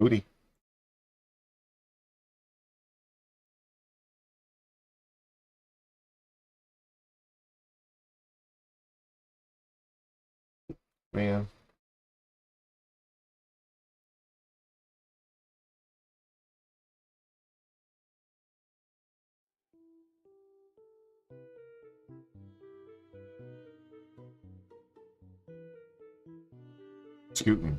Booty. Man. Scooting.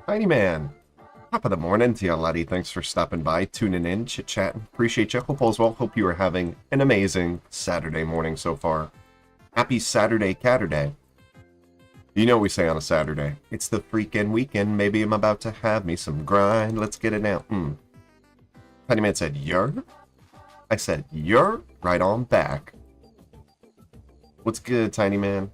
Tiny Man. Top of the morning to you, laddie. Thanks for stopping by, tuning in, chit-chatting. Appreciate you. Hope all's well. Hope you are having an amazing Saturday morning so far. Happy Saturday, Catterday. You know what we say on a Saturday. It's the freaking weekend. Maybe I'm about to have me some grind. Let's get it now. Tiny Man said, "You're?" I said, "You're?" Right on back. What's good, Tiny Man?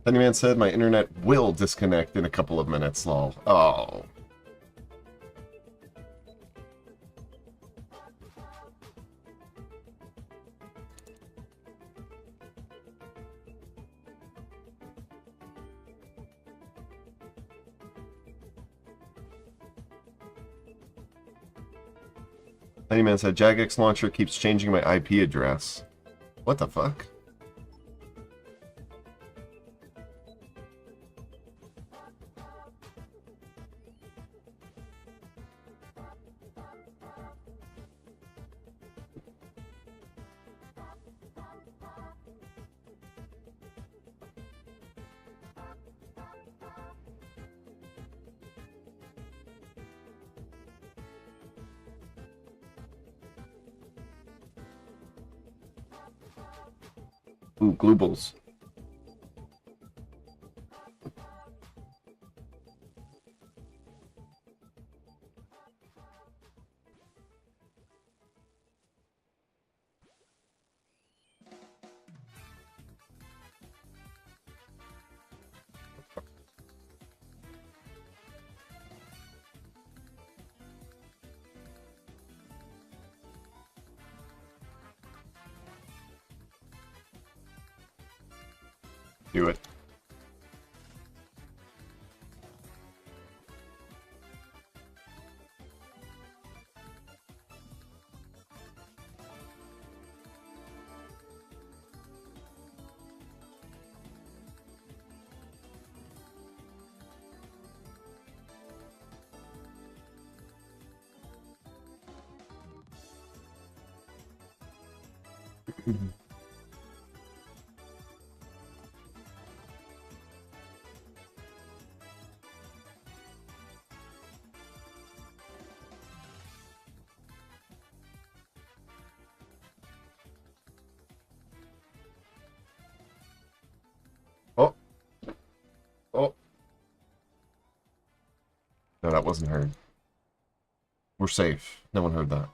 Tiny Man said my internet will disconnect in a couple of minutes, lol. Oh. Honeyman said, Jagex launcher keeps changing my IP address. What the fuck? Ooh, Gloobles. Do it. Oh. Oh. No, that wasn't heard. We're safe. No one heard that.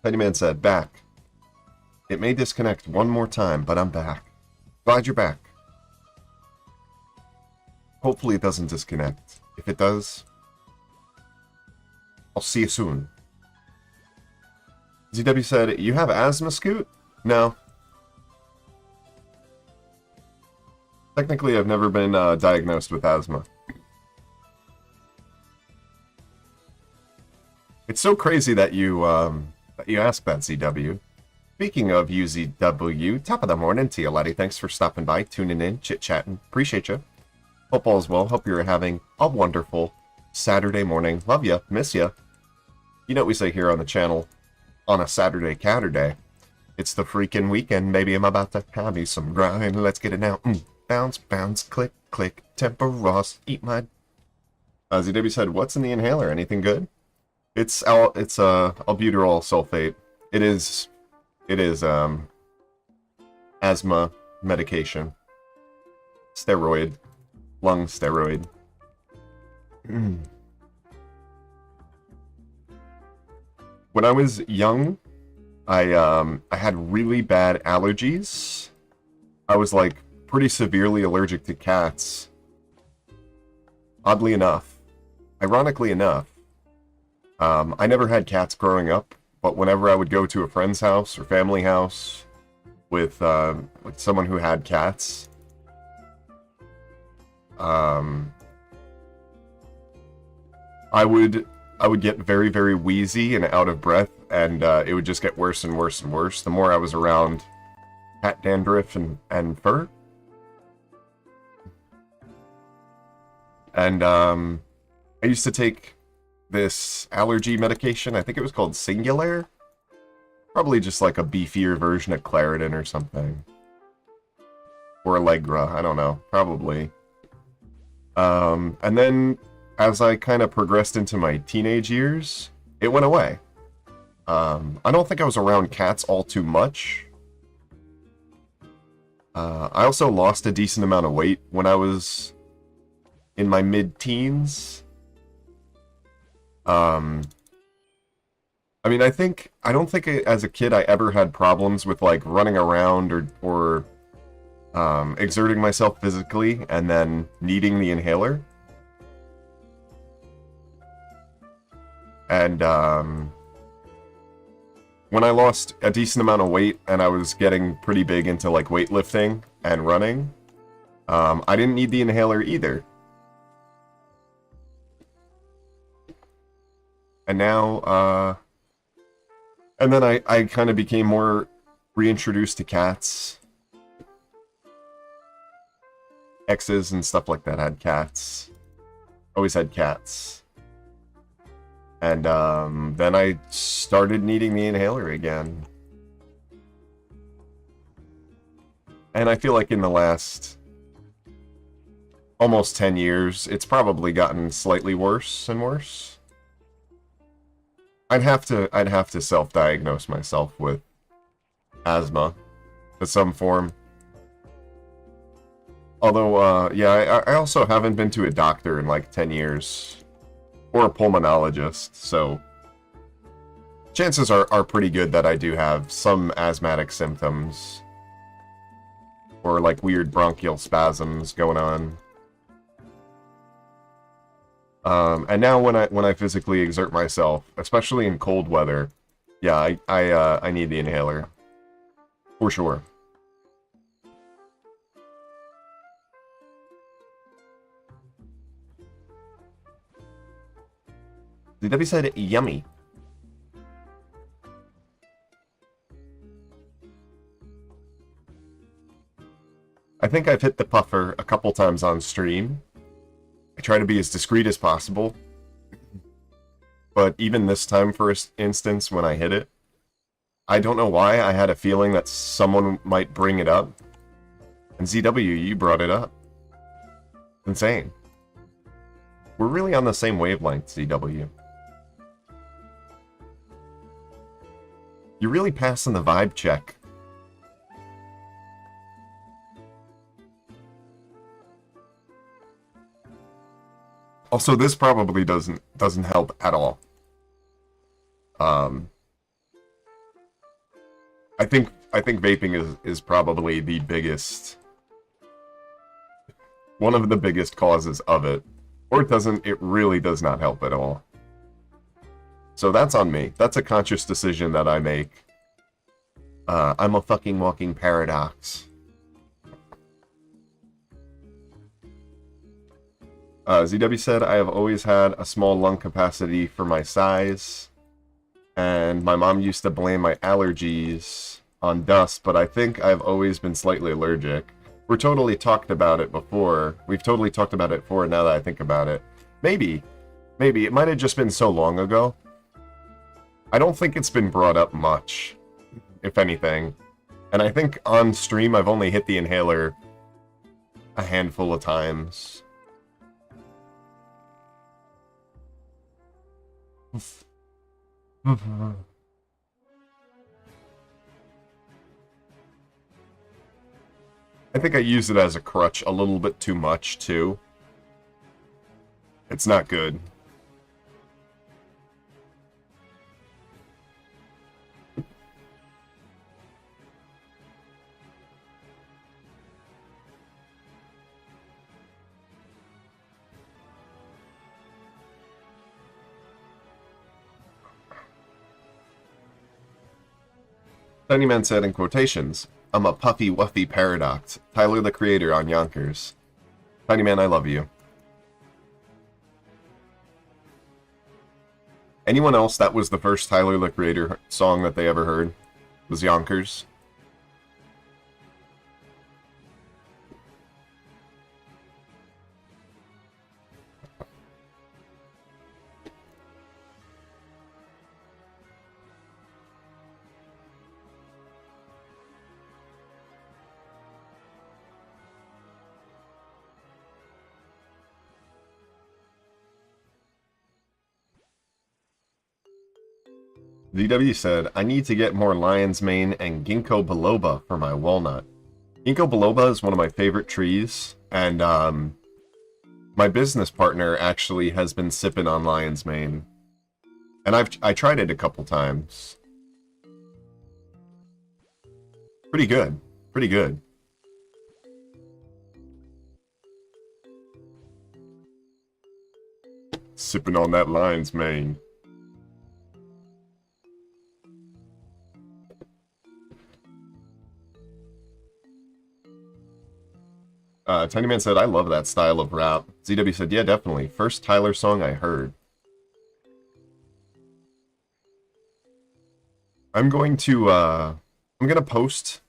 Pennyman said, back. It may disconnect one more time, but I'm back. Glad you're back. Hopefully it doesn't disconnect. If it does, I'll see you soon. ZW said, you have asthma, Scoot? No. Technically, I've never been diagnosed with asthma. It's so crazy that you asked that, ZW. Speaking of UZW, top of the morning to you, laddie. Thanks for stopping by, tuning in, chit-chatting. Appreciate you. Hope all is well. Hope you're having a wonderful Saturday morning. Love ya. Miss ya. You know what we say here on the channel on a Saturday Catterday. It's the freaking weekend. Maybe I'm about to have me some grind. Let's get it now. Bounce, bounce, click, click. Tempeross, eat my... ZW said, what's in the inhaler? Anything good? It's albuterol sulfate. It is asthma medication. Steroid. Lung steroid. When I was young, I had really bad allergies. I was like pretty severely allergic to cats. Oddly enough. Ironically enough. I never had cats growing up, but whenever I would go to a friend's house or family house with someone who had cats, I would I would get very, very wheezy and out of breath, and it would just get worse and worse and worse the more I was around cat dandruff and fur. And I used to take this allergy medication. I think it was called Singular. Probably just like a beefier version of Claritin or something. Or Allegra, I don't know. Probably. And then, as I kind of progressed into my teenage years, it went away. I don't think I was around cats all too much. I also lost a decent amount of weight when I was in my mid-teens. I mean, I don't think as a kid I ever had problems with, like, running around or exerting myself physically and then needing the inhaler. And, when I lost a decent amount of weight and I was getting pretty big into, like, weightlifting and running, I didn't need the inhaler either. And now, and then I kind of became more reintroduced to cats. Exes and stuff like that had cats. Always had cats. And then I started needing the inhaler again. And I feel like in the last almost 10 years, it's probably gotten slightly worse and worse. I'd have to self-diagnose myself with asthma to some form. Although, yeah, I also haven't been to a doctor in like 10 years. Or a pulmonologist, so chances are pretty good that I do have some asthmatic symptoms. Or like weird bronchial spasms going on. And now when I physically exert myself, especially in cold weather, yeah, I need the inhaler. For sure. DW said yummy. I think I've hit the puffer a couple times on stream. I try to be as discreet as possible. But even this time, for instance, when I hit it, I don't know why I had a feeling that someone might bring it up. And ZW, you brought it up. Insane. We're really on the same wavelength, ZW. You're really passing the vibe check. Also, this probably doesn't help at all. I think vaping is probably the biggest, one of the biggest causes of it. Or it really does not help at all. So that's on me. That's a conscious decision that I make. I'm a fucking walking paradox. ZW said, I have always had a small lung capacity for my size. And my mom used to blame my allergies on dust, but I think I've always been slightly allergic. We've totally talked about it before. We've totally talked about it before now that I think about it. Maybe. It might have just been so long ago. I don't think it's been brought up much, if anything. And I think on stream I've only hit the inhaler a handful of times. I think I use it as a crutch a little bit too much, too. It's not good. Tiny Man said in quotations, I'm a puffy wuffy paradox. Tyler the Creator on Yonkers. Tiny Man, I love you. Anyone else that was the first Tyler, the Creator song that they ever heard? Was Yonkers? VW said, I need to get more lion's mane and ginkgo biloba for my walnut. Ginkgo biloba is one of my favorite trees, and my business partner actually has been sipping on lion's mane. And I tried it a couple times. Pretty good. Pretty good. Sipping on that lion's mane. Tiny Man said, I love that style of rap. ZW said, yeah, definitely. First Tyler song I heard. I'm going to post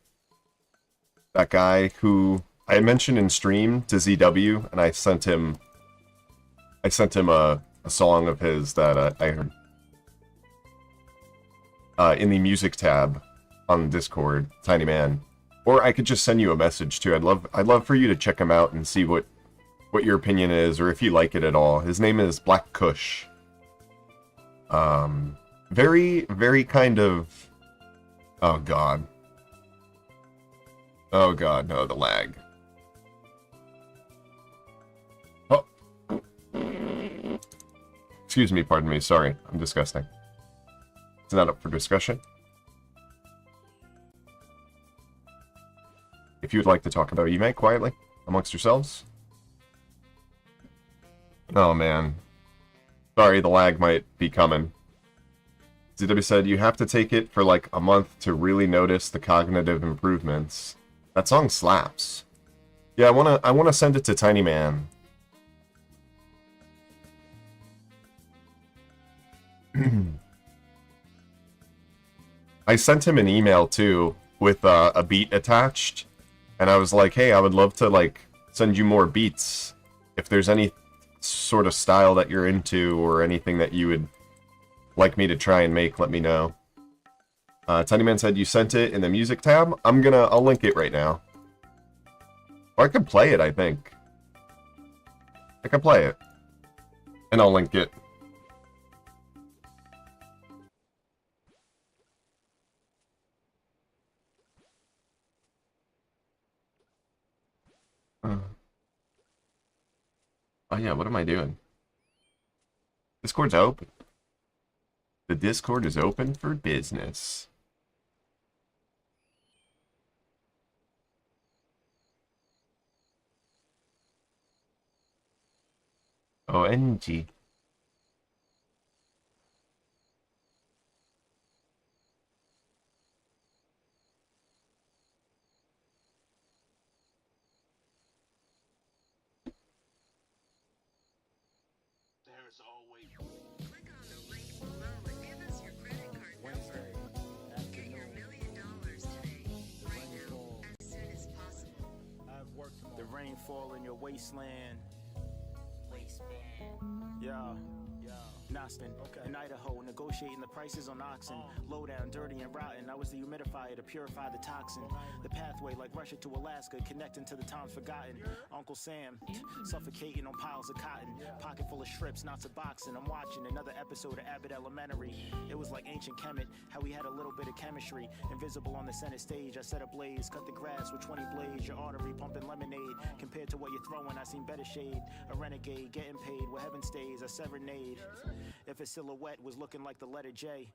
that guy who I mentioned in stream to ZW, and I sent him a song of his that I heard in the music tab on Discord, Tiny Man. Or I could just send you a message too. I'd love for you to check him out and see what your opinion is, or if you like it at all. His name is Black Kush. Very, very kind of... Oh god. Oh god, no, the lag. Oh. Excuse me, pardon me, sorry. I'm disgusting. It's not up for discussion. If you'd like to talk about Email quietly amongst yourselves. Oh man. Sorry, the lag might be coming. ZW said, you have to take it for like a month to really notice the cognitive improvements. That song slaps. Yeah, I wanna send it to Tiny Man. I sent him an email too with a beat attached. And I was like, hey, I would love to, like, send you more beats. If there's any sort of style that you're into or anything that you would like me to try and make, let me know. Tiny Man said you sent it in the music tab. I'll link it right now. Or I could play it, I think. I can play it. And I'll link it. Oh yeah, what am I doing? Discord's open. The Discord is open for business. OMG. Fall in your wasteland. Yeah. Nostin, in Idaho, negotiating the prices on oxen. Low down, dirty and rotten. I was the humidifier to purify the toxin. The pathway like Russia to Alaska, connecting to the times forgotten. Uncle Sam, suffocating on piles of cotton. Pocket full of strips, knots of boxing. I'm watching another episode of Abbott Elementary. It was like ancient Kemet, how we had a little bit of chemistry. Invisible on the center stage, I set a blaze. Cut the grass with 20 blades. Your artery pumping lemonade. Compared to what you're throwing, I seen better shade. A renegade, getting paid where heaven stays. A serenade. If a silhouette was looking like the letter J,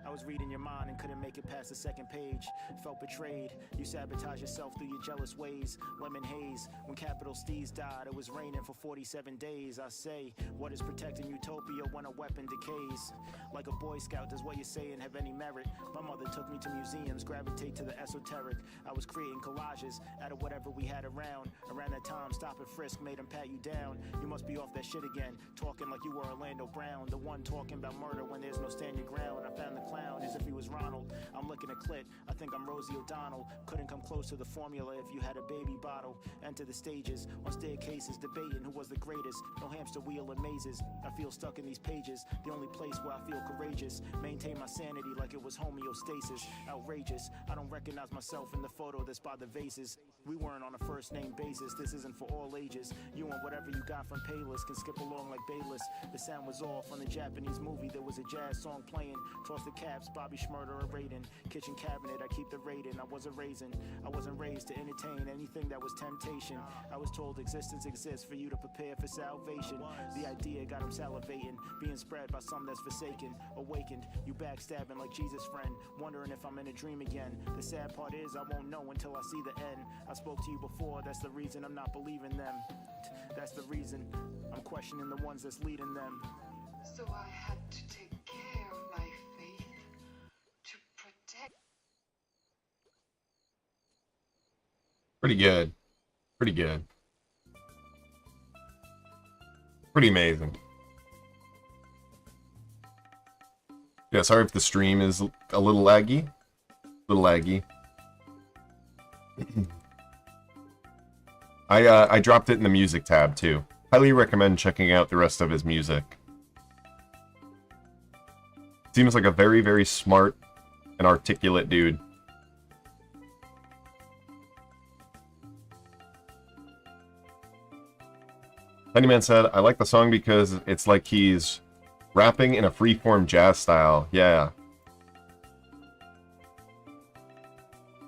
I was reading your mind and couldn't make it past the second page. Felt betrayed. You sabotage yourself through your jealous ways. Lemon haze. When capital Steez died, it was raining for 47 days. I say, what is protecting utopia when a weapon decays? Like a Boy Scout, does what you're saying have any merit? My mother took me to museums, gravitate to the esoteric. I was creating collages out of whatever we had around. Around that time, stop and frisk made them pat you down. You must be off that shit again, talking like you were Orlando Brown. The one one talking about murder when there's no stand your ground. I found the clown as if he was Ronald. I'm looking at clit, I think I'm Rosie O'Donnell. Couldn't come close to the formula if you had a baby bottle. Enter the stages, on staircases, debating who was the greatest. No hamster wheel and mazes. I feel stuck in these pages, the only place where I feel courageous. Maintain my sanity like it was homeostasis. Outrageous, I don't recognize myself in the photo that's by the vases. We weren't on a first name basis, this isn't for all ages. You and whatever you got from Payless can skip along like Bayless. The sound was off on the Japanese movie, there was a jazz song playing. Toss the caps, Bobby Schmurder or Raiden. Kitchen cabinet, I keep the rating. I wasn't raised to entertain anything that was temptation. I was told existence exists for you to prepare for salvation. The idea got him salivating, being spread by some that's forsaken. Awakened, you backstabbing like Jesus' friend, wondering if I'm in a dream again. The sad part is I won't know until I see the end. I spoke to you before, that's the reason I'm not believing them. That's the reason I'm questioning the ones that's leading them. So I had to take care of my faith to protect. Pretty good. Pretty good. Pretty amazing. Yeah, sorry if the stream is a little laggy. I dropped it in the music tab too. Highly recommend checking out the rest of his music. Seems like a very, very smart and articulate dude. Pennyman said, I like the song because it's like he's rapping in a freeform jazz style. Yeah.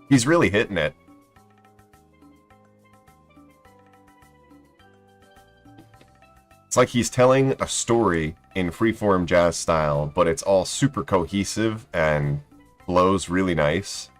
He's really hitting it. It's like he's telling a story in freeform jazz style, but it's all super cohesive and flows really nice.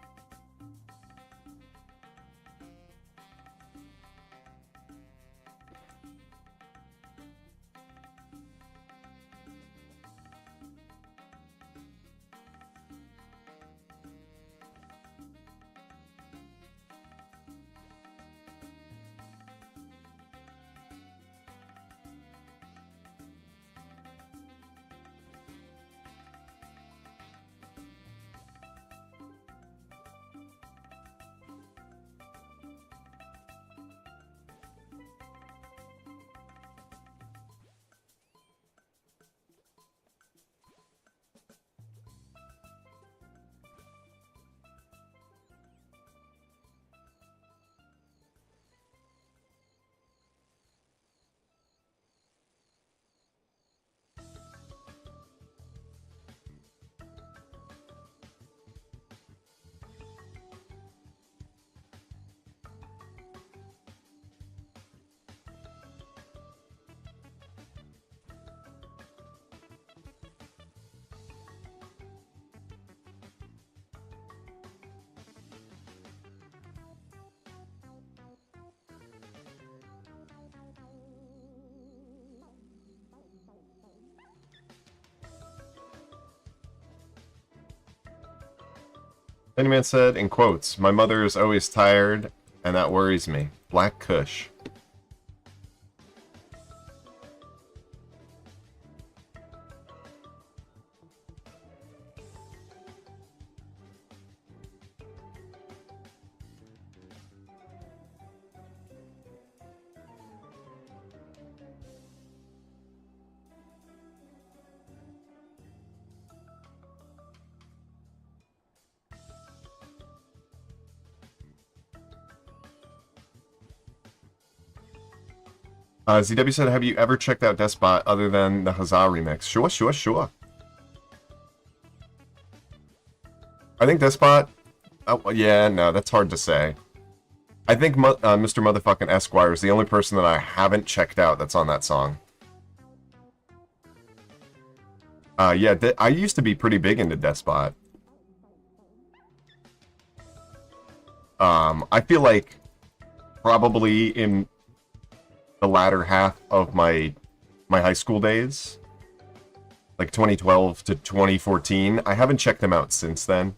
Pennyman said, in quotes, my mother is always tired, and that worries me. Black Kush. ZW said, have you ever checked out Despot other than the Huzzah remix? Sure. I think Despot... Oh, yeah, no, that's hard to say. I think Mr. Motherfucking Esquire is the only person that I haven't checked out that's on that song. Yeah, I used to be pretty big into Despot. I feel like probably in the latter half of my high school days, like 2012 to 2014. I haven't checked them out since then.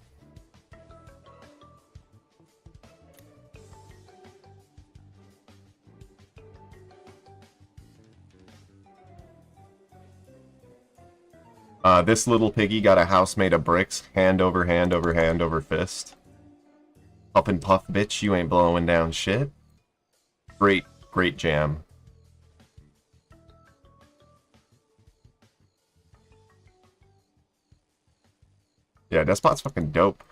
This little piggy got a house made of bricks, hand over hand over hand over fist. Up and puff, bitch, you ain't blowing down shit. Great, great jam. Yeah, Despot's fucking dope.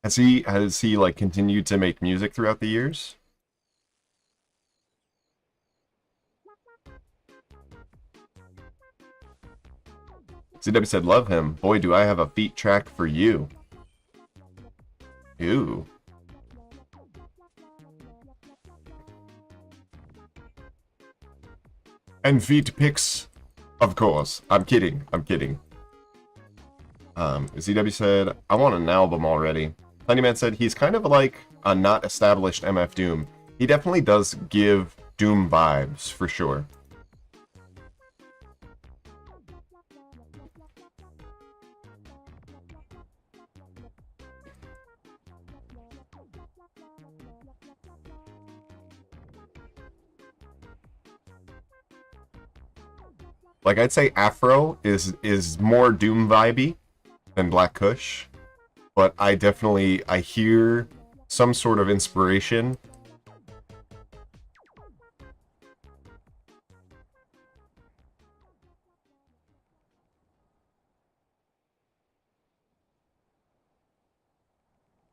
Has he like continued to make music throughout the years? CW said, love him. Boy, do I have a feat track for you. Ew. And feet pics. Of course. I'm kidding. I'm kidding. ZW said, I want an album already. Honeyman said, he's kind of like a not established MF Doom. He definitely does give Doom vibes, for sure. Like, I'd say Afro is more Doom vibey than Black Kush, but I hear some sort of inspiration.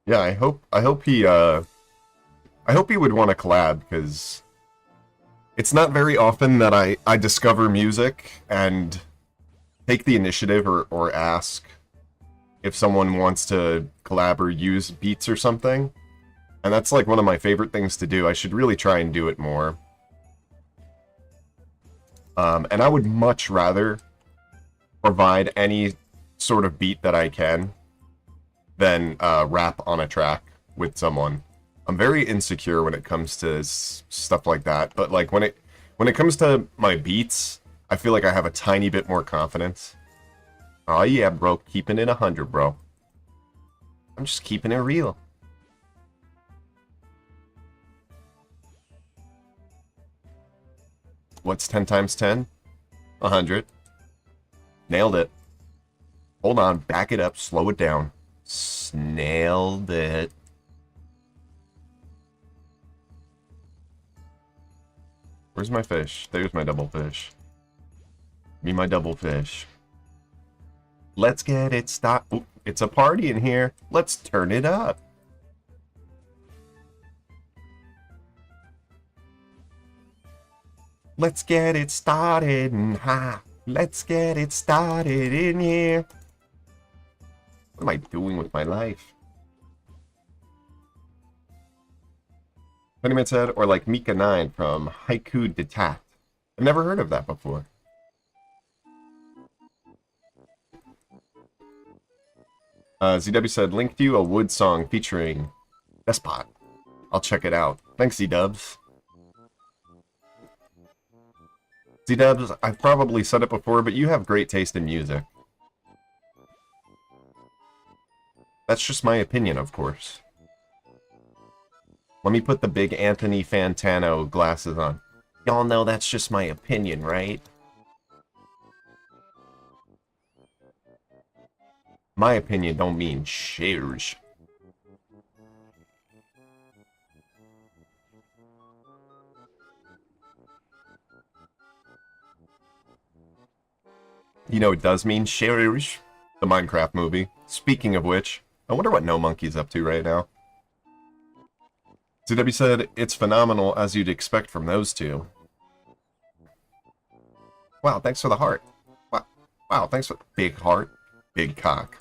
Yeah, I hope he would want to collab, because it's not very often that I discover music and take the initiative or ask if someone wants to collab or use beats or something. And that's like one of my favorite things to do. I should really try and do it more. And I would much rather provide any sort of beat that I can than rap on a track with someone. I'm very insecure when it comes to stuff like that, but like when it comes to my beats, I feel like I have a tiny bit more confidence. Oh yeah, bro, keeping it 100, bro. I'm just keeping it real. What's 10 times 10? 100. Nailed it. Hold on, back it up, slow it down. Nailed it. Where's my fish? There's my double fish. Me my double fish. Let's get it stopped. It's a party in here. Let's turn it up. Let's get it started. Let's get it started in here. What am I doing with my life? Honeyman said, or like Mika 9 from Haiku Detect. I've never heard of that before. ZW said, linked you a Wood song featuring Despot. I'll check it out. Thanks, Z-Dubs. Z-Dubs, I've probably said it before, but you have great taste in music. That's just my opinion, of course. Let me put the big Anthony Fantano glasses on. Y'all know that's just my opinion, right? My opinion don't mean shares. You know it does mean shares. The Minecraft movie. Speaking of which, I wonder what No Monkey's up to right now. CW said, it's phenomenal as you'd expect from those two. Wow, thanks for the heart. Wow, thanks for big heart, big cock.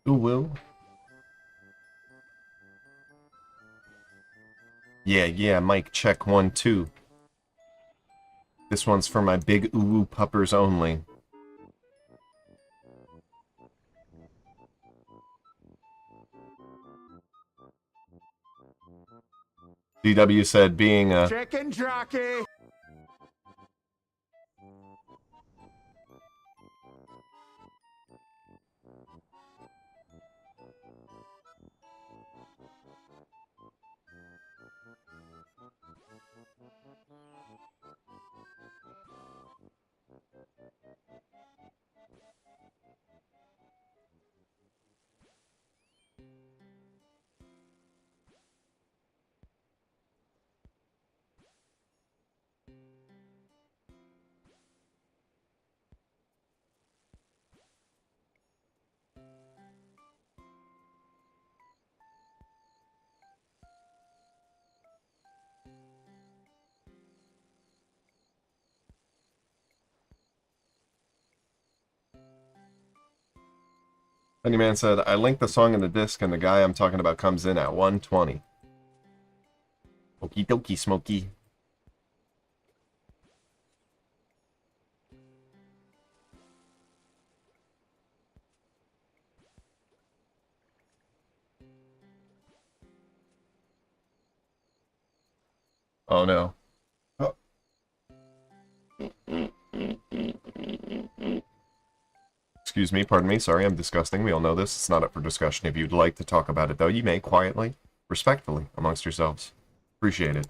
Ooh, woo. Yeah, mic check 1, 2. This one's for my big ooh puppers only. DW said being a chicken jockey. Funny Man said, I linked the song in the disc and the guy I'm talking about comes in at 120. Okie dokie, Smokey. Oh no. Oh. Excuse me, pardon me, sorry, I'm disgusting. We all know this. It's not up for discussion. If you'd like to talk about it, though, you may quietly, respectfully, amongst yourselves. Appreciate it.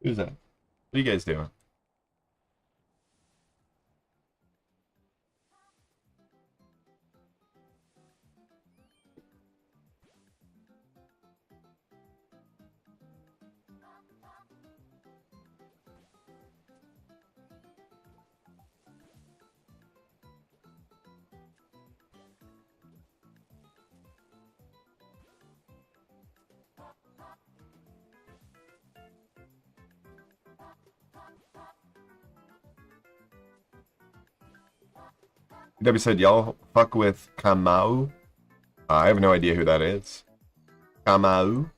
Who's that? What are you guys doing? W said, y'all fuck with Kamau? I have no idea who that is. Kamau?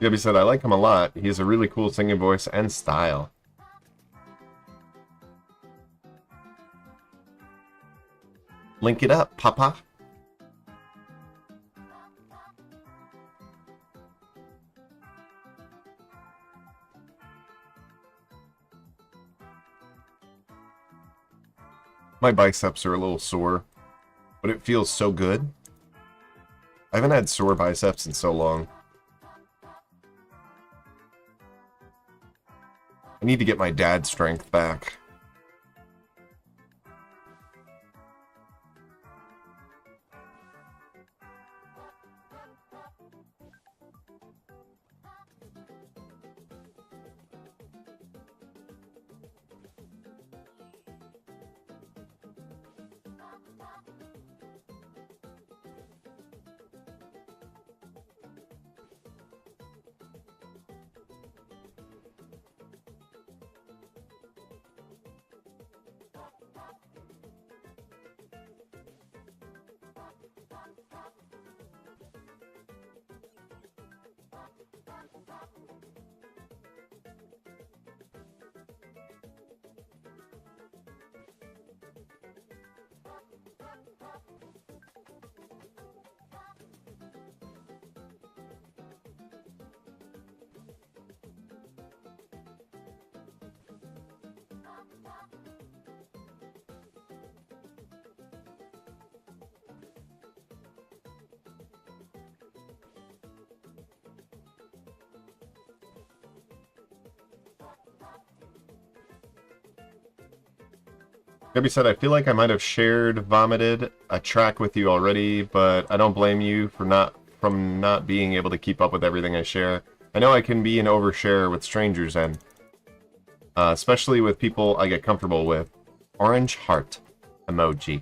Gibby said, I like him a lot. He has a really cool singing voice and style. Link it up, papa. My biceps are a little sore, but it feels so good. I haven't had sore biceps in so long. I need to get my dad's strength back. Gabby said, I feel like I might have vomited a track with you already, but I don't blame you for not being able to keep up with everything I share. I know I can be an overshare with strangers and especially with people I get comfortable with. Orange heart emoji.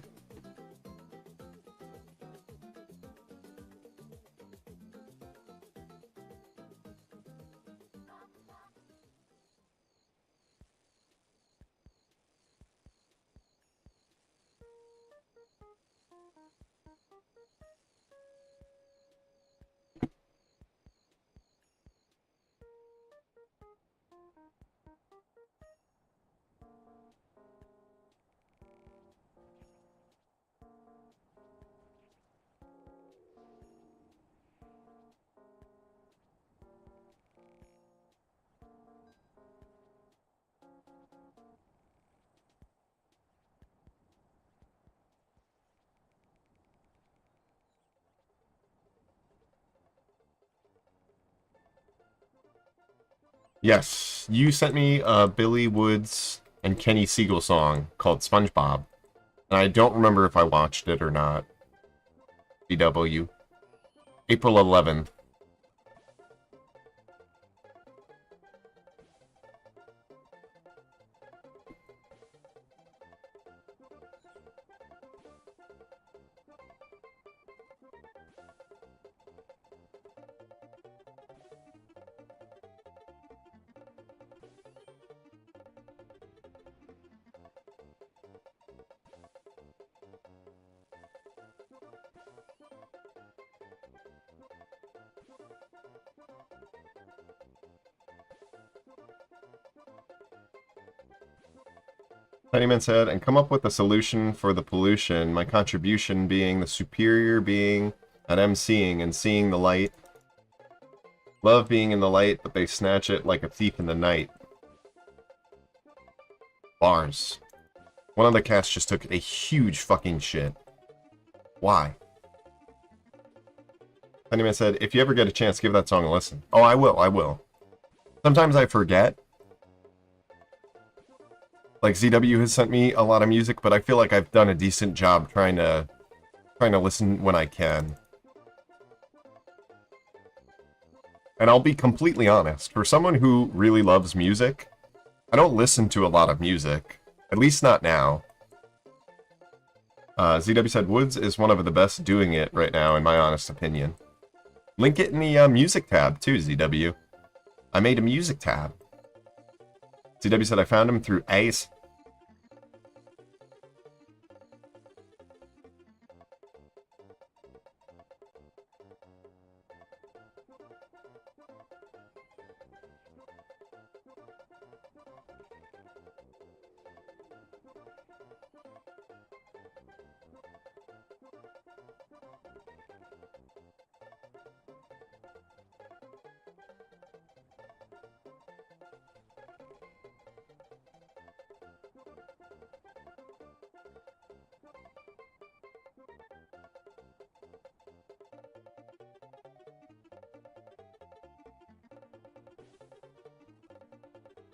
Yes, you sent me a Billy Woods and Kenny Siegel song called SpongeBob. And I don't remember if I watched it or not. BW. April 11th. Pennyman said, and come up with a solution for the pollution, my contribution being the superior being at emceeing and seeing the light. Love being in the light, but they snatch it like a thief in the night. Bars. One of the cats just took a huge fucking shit. Why? Pennyman said, if you ever get a chance, give that song a listen. Oh, I will. Sometimes I forget. Like, ZW has sent me a lot of music, but I feel like I've done a decent job trying to listen when I can. And I'll be completely honest, for someone who really loves music, I don't listen to a lot of music. At least not now. ZW said, Woods is one of the best doing it right now, in my honest opinion. Link it in the music tab, too, ZW. I made a music tab. ZW said, I found him through Ace.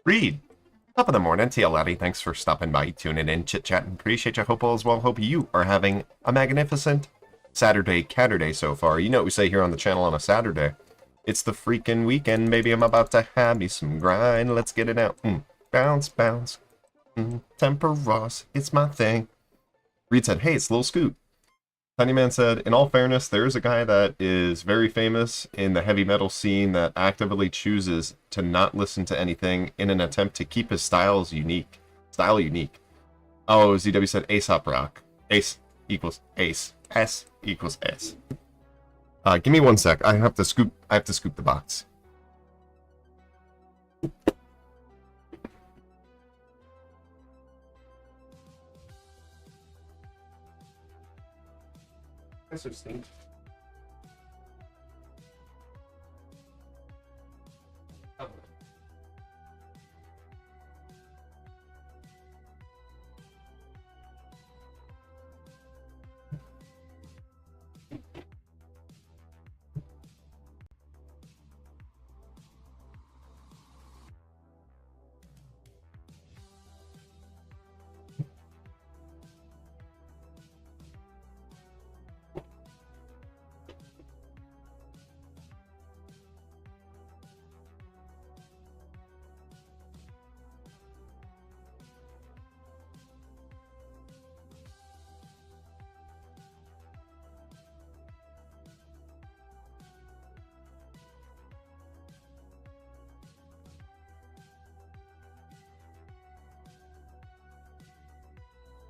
Reed, top of the morning to you, laddie. Thanks for stopping by, tuning in, chit-chatting. Appreciate you. Hope all is well. Hope you are having a magnificent Catterday so far. You know what we say here on the channel on a Saturday. It's the freaking weekend, baby. I'm about to have me some grind. Let's get it out. Bounce, bounce. Tempeross, it's my thing. Reed said, hey, it's Lil Scoot. Honeyman said, in all fairness, there is a guy that is very famous in the heavy metal scene that actively chooses to not listen to anything in an attempt to keep his style unique. Oh, ZW said Aesop Rock. Ace equals Ace. S equals S. Give me 1 sec. I have to scoop the box. That's so stink.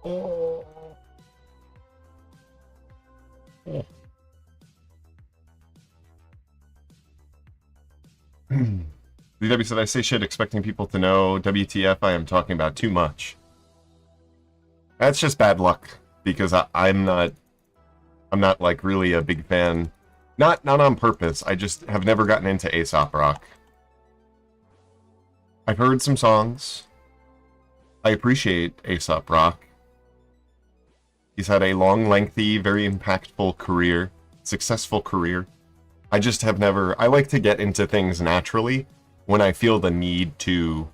Oh. Oh. DW said, I say shit expecting people to know. WTF, I am talking about too much. That's just bad luck, because I'm not like really a big fan. Not on purpose, I just have never gotten into Aesop Rock. I've heard some songs. I appreciate Aesop Rock. He's had a long, lengthy, very impactful career. Successful career. I just have never... I like to get into things naturally. when I feel the need to,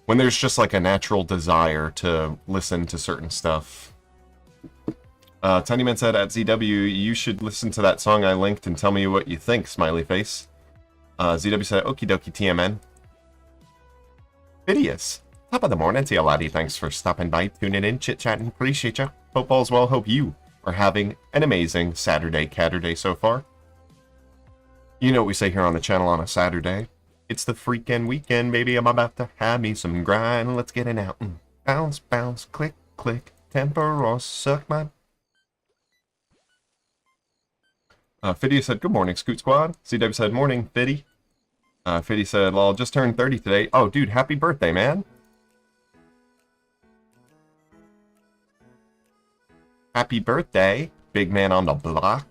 when there's just like a natural desire to listen to certain stuff. Tinyman said, at ZW, you should listen to that song I linked and tell me what you think, smiley face. ZW said, okie dokie TMN. Phidias, top of the morning to you, laddie. Thanks for stopping by, tuning in, chit-chatting. Appreciate ya. Hope all's well. Hope you are having an amazing Saturday, Catterday so far. You know what we say here on the channel on a Saturday. It's the freaking weekend, baby. I'm about to have me some grind. Let's get it out. Bounce, bounce, click, click. Tempeross, suck my... Fiddy said, good morning, Scoot Squad. CW said, morning, Fiddy. Fiddy said, well, just turned 30 today. Oh, dude, happy birthday, man. Happy birthday, big man on the block.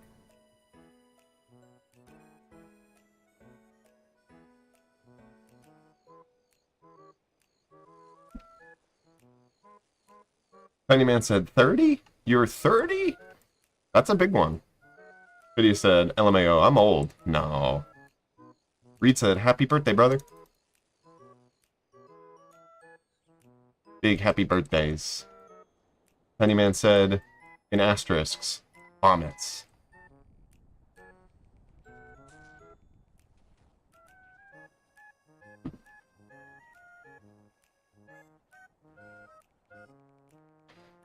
Tiny Man said, 30? You're 30? That's a big one. Video said, LMAO, I'm old. No. Reed said, happy birthday, brother. Big happy birthdays. Tiny Man said, in asterisks, vomits.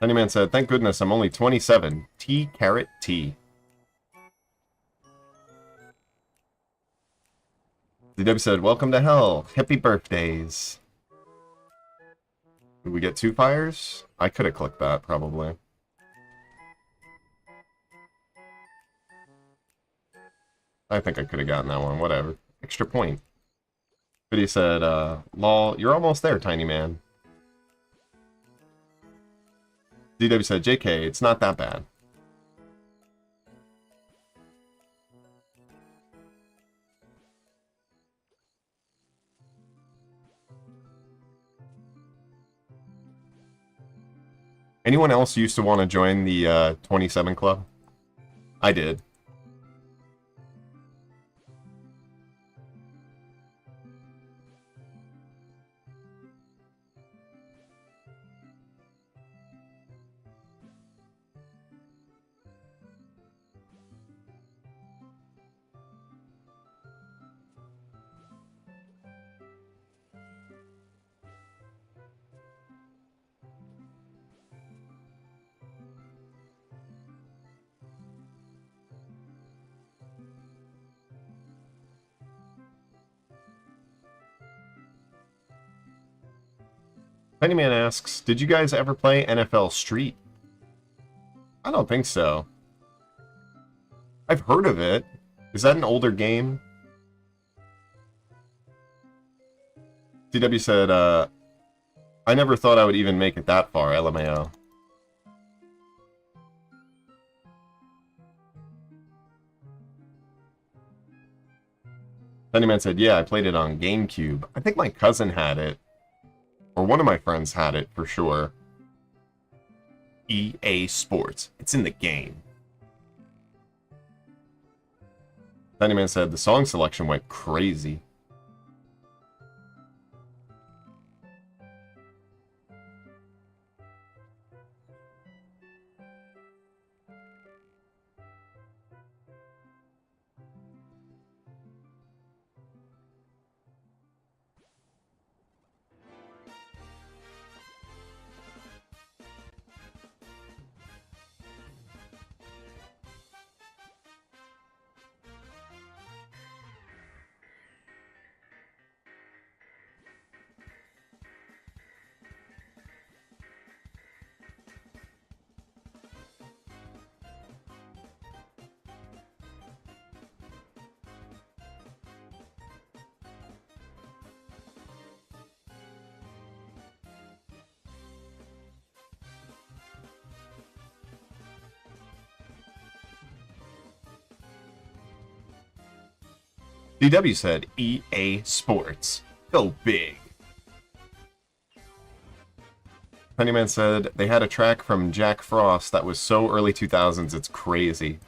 Tiny Man said, thank goodness I'm only 27. T carrot T. DW said, welcome to hell. Happy birthdays. Did we get 2 fires? I could have clicked that, probably. I think I could have gotten that one. Whatever. Extra point. But he said, lol, you're almost there, Tiny Man. DW said, JK, it's not that bad. Anyone else used to want to join the 27 Club? I did. Pennyman asks, did you guys ever play NFL Street? I don't think so. I've heard of it. Is that an older game? CW said, I never thought I would even make it that far, LMAO. Pennyman said, yeah, I played it on GameCube. I think my cousin had it. Or one of my friends had it, for sure. EA Sports. It's in the game. Pennyman said, the song selection went crazy. DW said, EA Sports. Go big. Pennyman said, they had a track from Jack Frost that was so early 2000s, it's crazy.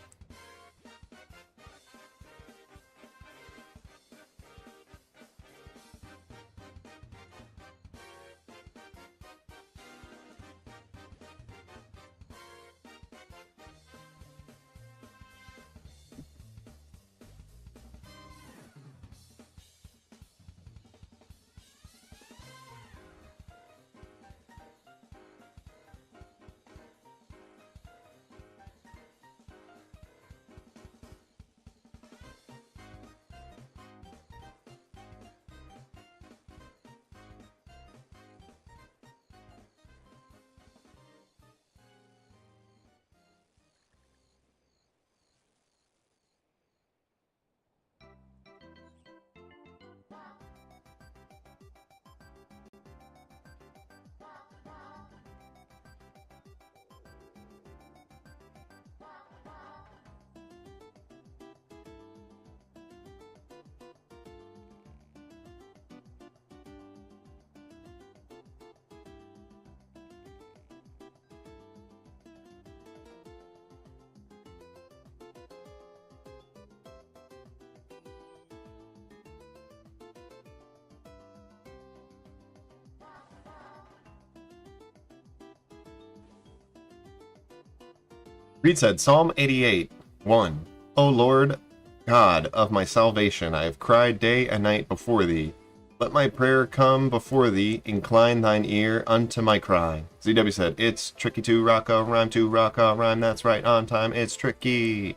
Reed said, Psalm 88, 1. O Lord, God of my salvation, I have cried day and night before thee. Let my prayer come before thee, incline thine ear unto my cry. ZW said, it's tricky to rock a rhyme, that's right, on time, it's tricky.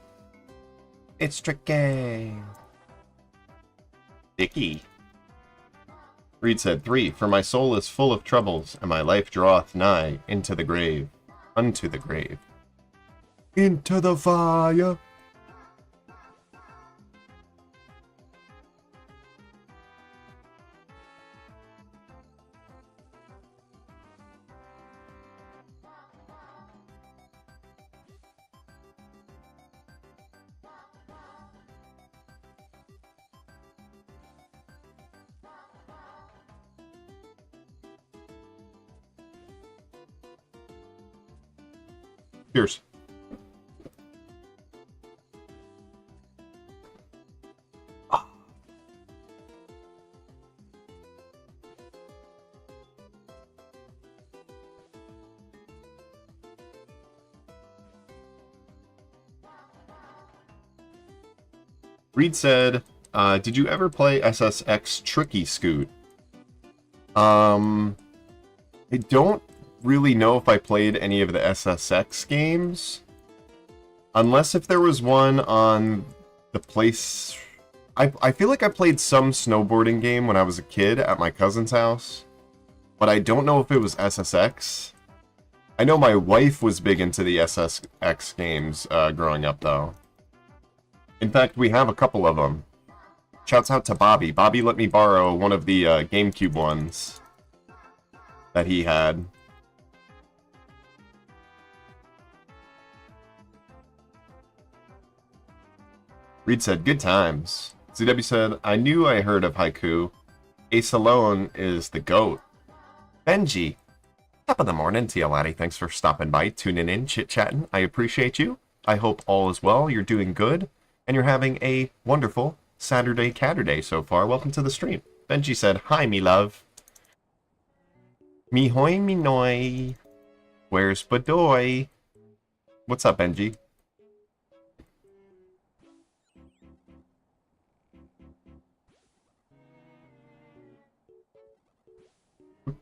It's tricky. Dicky. Reed said, 3. For my soul is full of troubles, and my life draweth nigh into the grave. Unto the grave. Into the fire. Cheers. Reed said, did you ever play SSX Tricky Scoot? I don't really know if I played any of the SSX games. Unless if there was one on the place... I feel like I played some snowboarding game when I was a kid at my cousin's house. But I don't know if it was SSX. I know my wife was big into the SSX games growing up, though. In fact, we have a couple of them. Shouts out to Bobby. Bobby let me borrow one of the GameCube ones that he had. Reed said, good times. CW said, I knew I heard of Haiku. Ace alone is the GOAT. Benji. Top of the morning to you, laddie. Thanks for stopping by, tuning in, chit-chatting. I appreciate you. I hope all is well. You're doing good. And you're having a wonderful Saturday Catterday so far. Welcome to the stream. Benji said, hi, me love. Me hoy, me noy. Where's Badoy? What's up, Benji?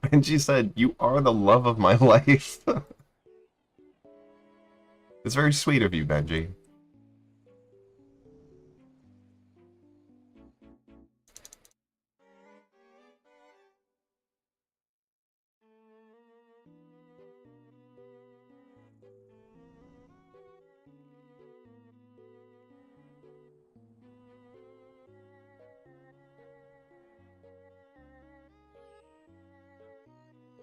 Benji said, you are the love of my life. It's very sweet of you, Benji.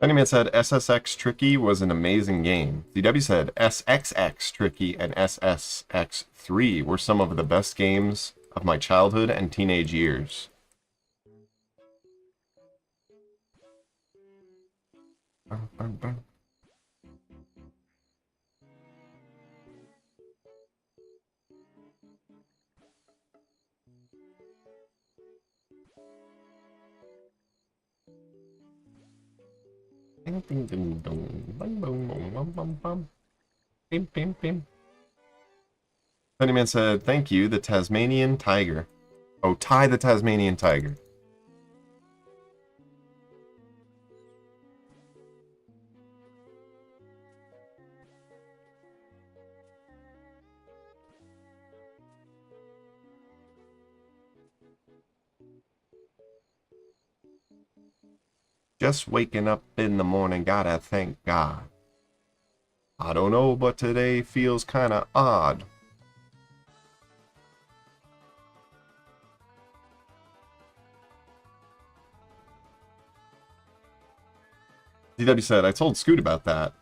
Anyman said SSX Tricky was an amazing game. DW said SXX Tricky and SSX3 were some of the best games of my childhood and teenage years. Honeyman said, thank you, the Tasmanian Tiger. Oh, Ty the Tasmanian Tiger. Just waking up in the morning, gotta thank God. I don't know, but today feels kinda odd. DW said, I told Scoot about that.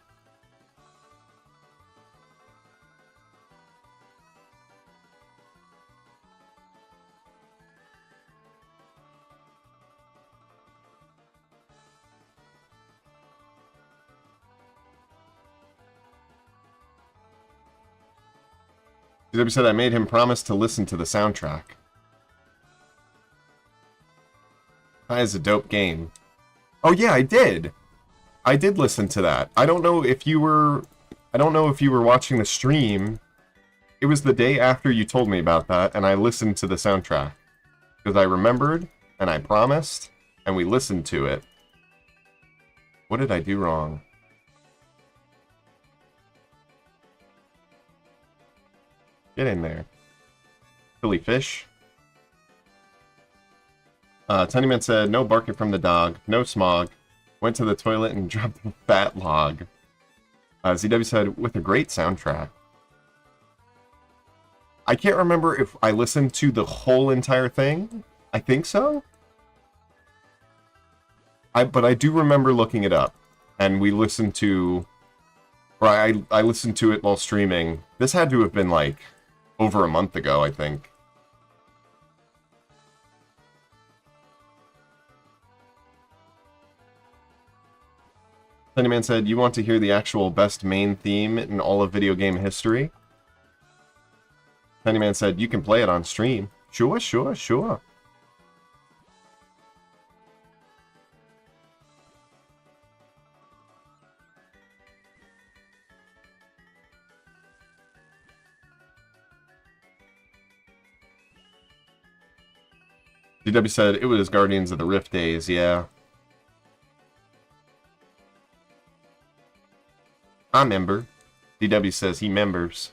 DW said, I made him promise to listen to the soundtrack. That is a dope game. Oh yeah, I did! I did listen to that. I don't know if you were I don't know if you were watching the stream. It was the day after you told me about that, and I listened to the soundtrack. Because I remembered, and I promised, and we listened to it. What did I do wrong? Get in there. Philly fish. Tennyman said, no barking from the dog, no smog. Went to the toilet and dropped a fat log. ZW said, with a great soundtrack. I can't remember if I listened to the whole entire thing. I think so. But I do remember looking it up. And we listened to... Or I listened to it while streaming. This had to have been like over a month ago, I think. Pennyman said, you want to hear the actual best main theme in all of video game history? Pennyman said, you can play it on stream. Sure, sure, sure. DW said, it was Guardians of the Rift days, yeah. I member. DW says he members.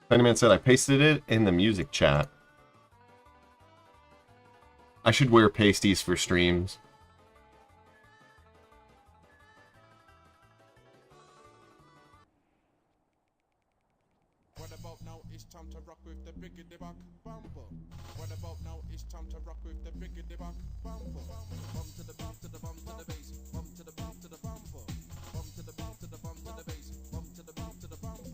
Pennyman said, I pasted it in the music chat. I should wear pasties for streams. What about now? It's time to rock with the biggity back bumper. What about now? It's time to rock with the biggity back bumper. Bump to the boom to the bump to the bass. Bump to the boom to the bumper. Bump to the boom to the bump to the bass. Bump to the boom to the bumper.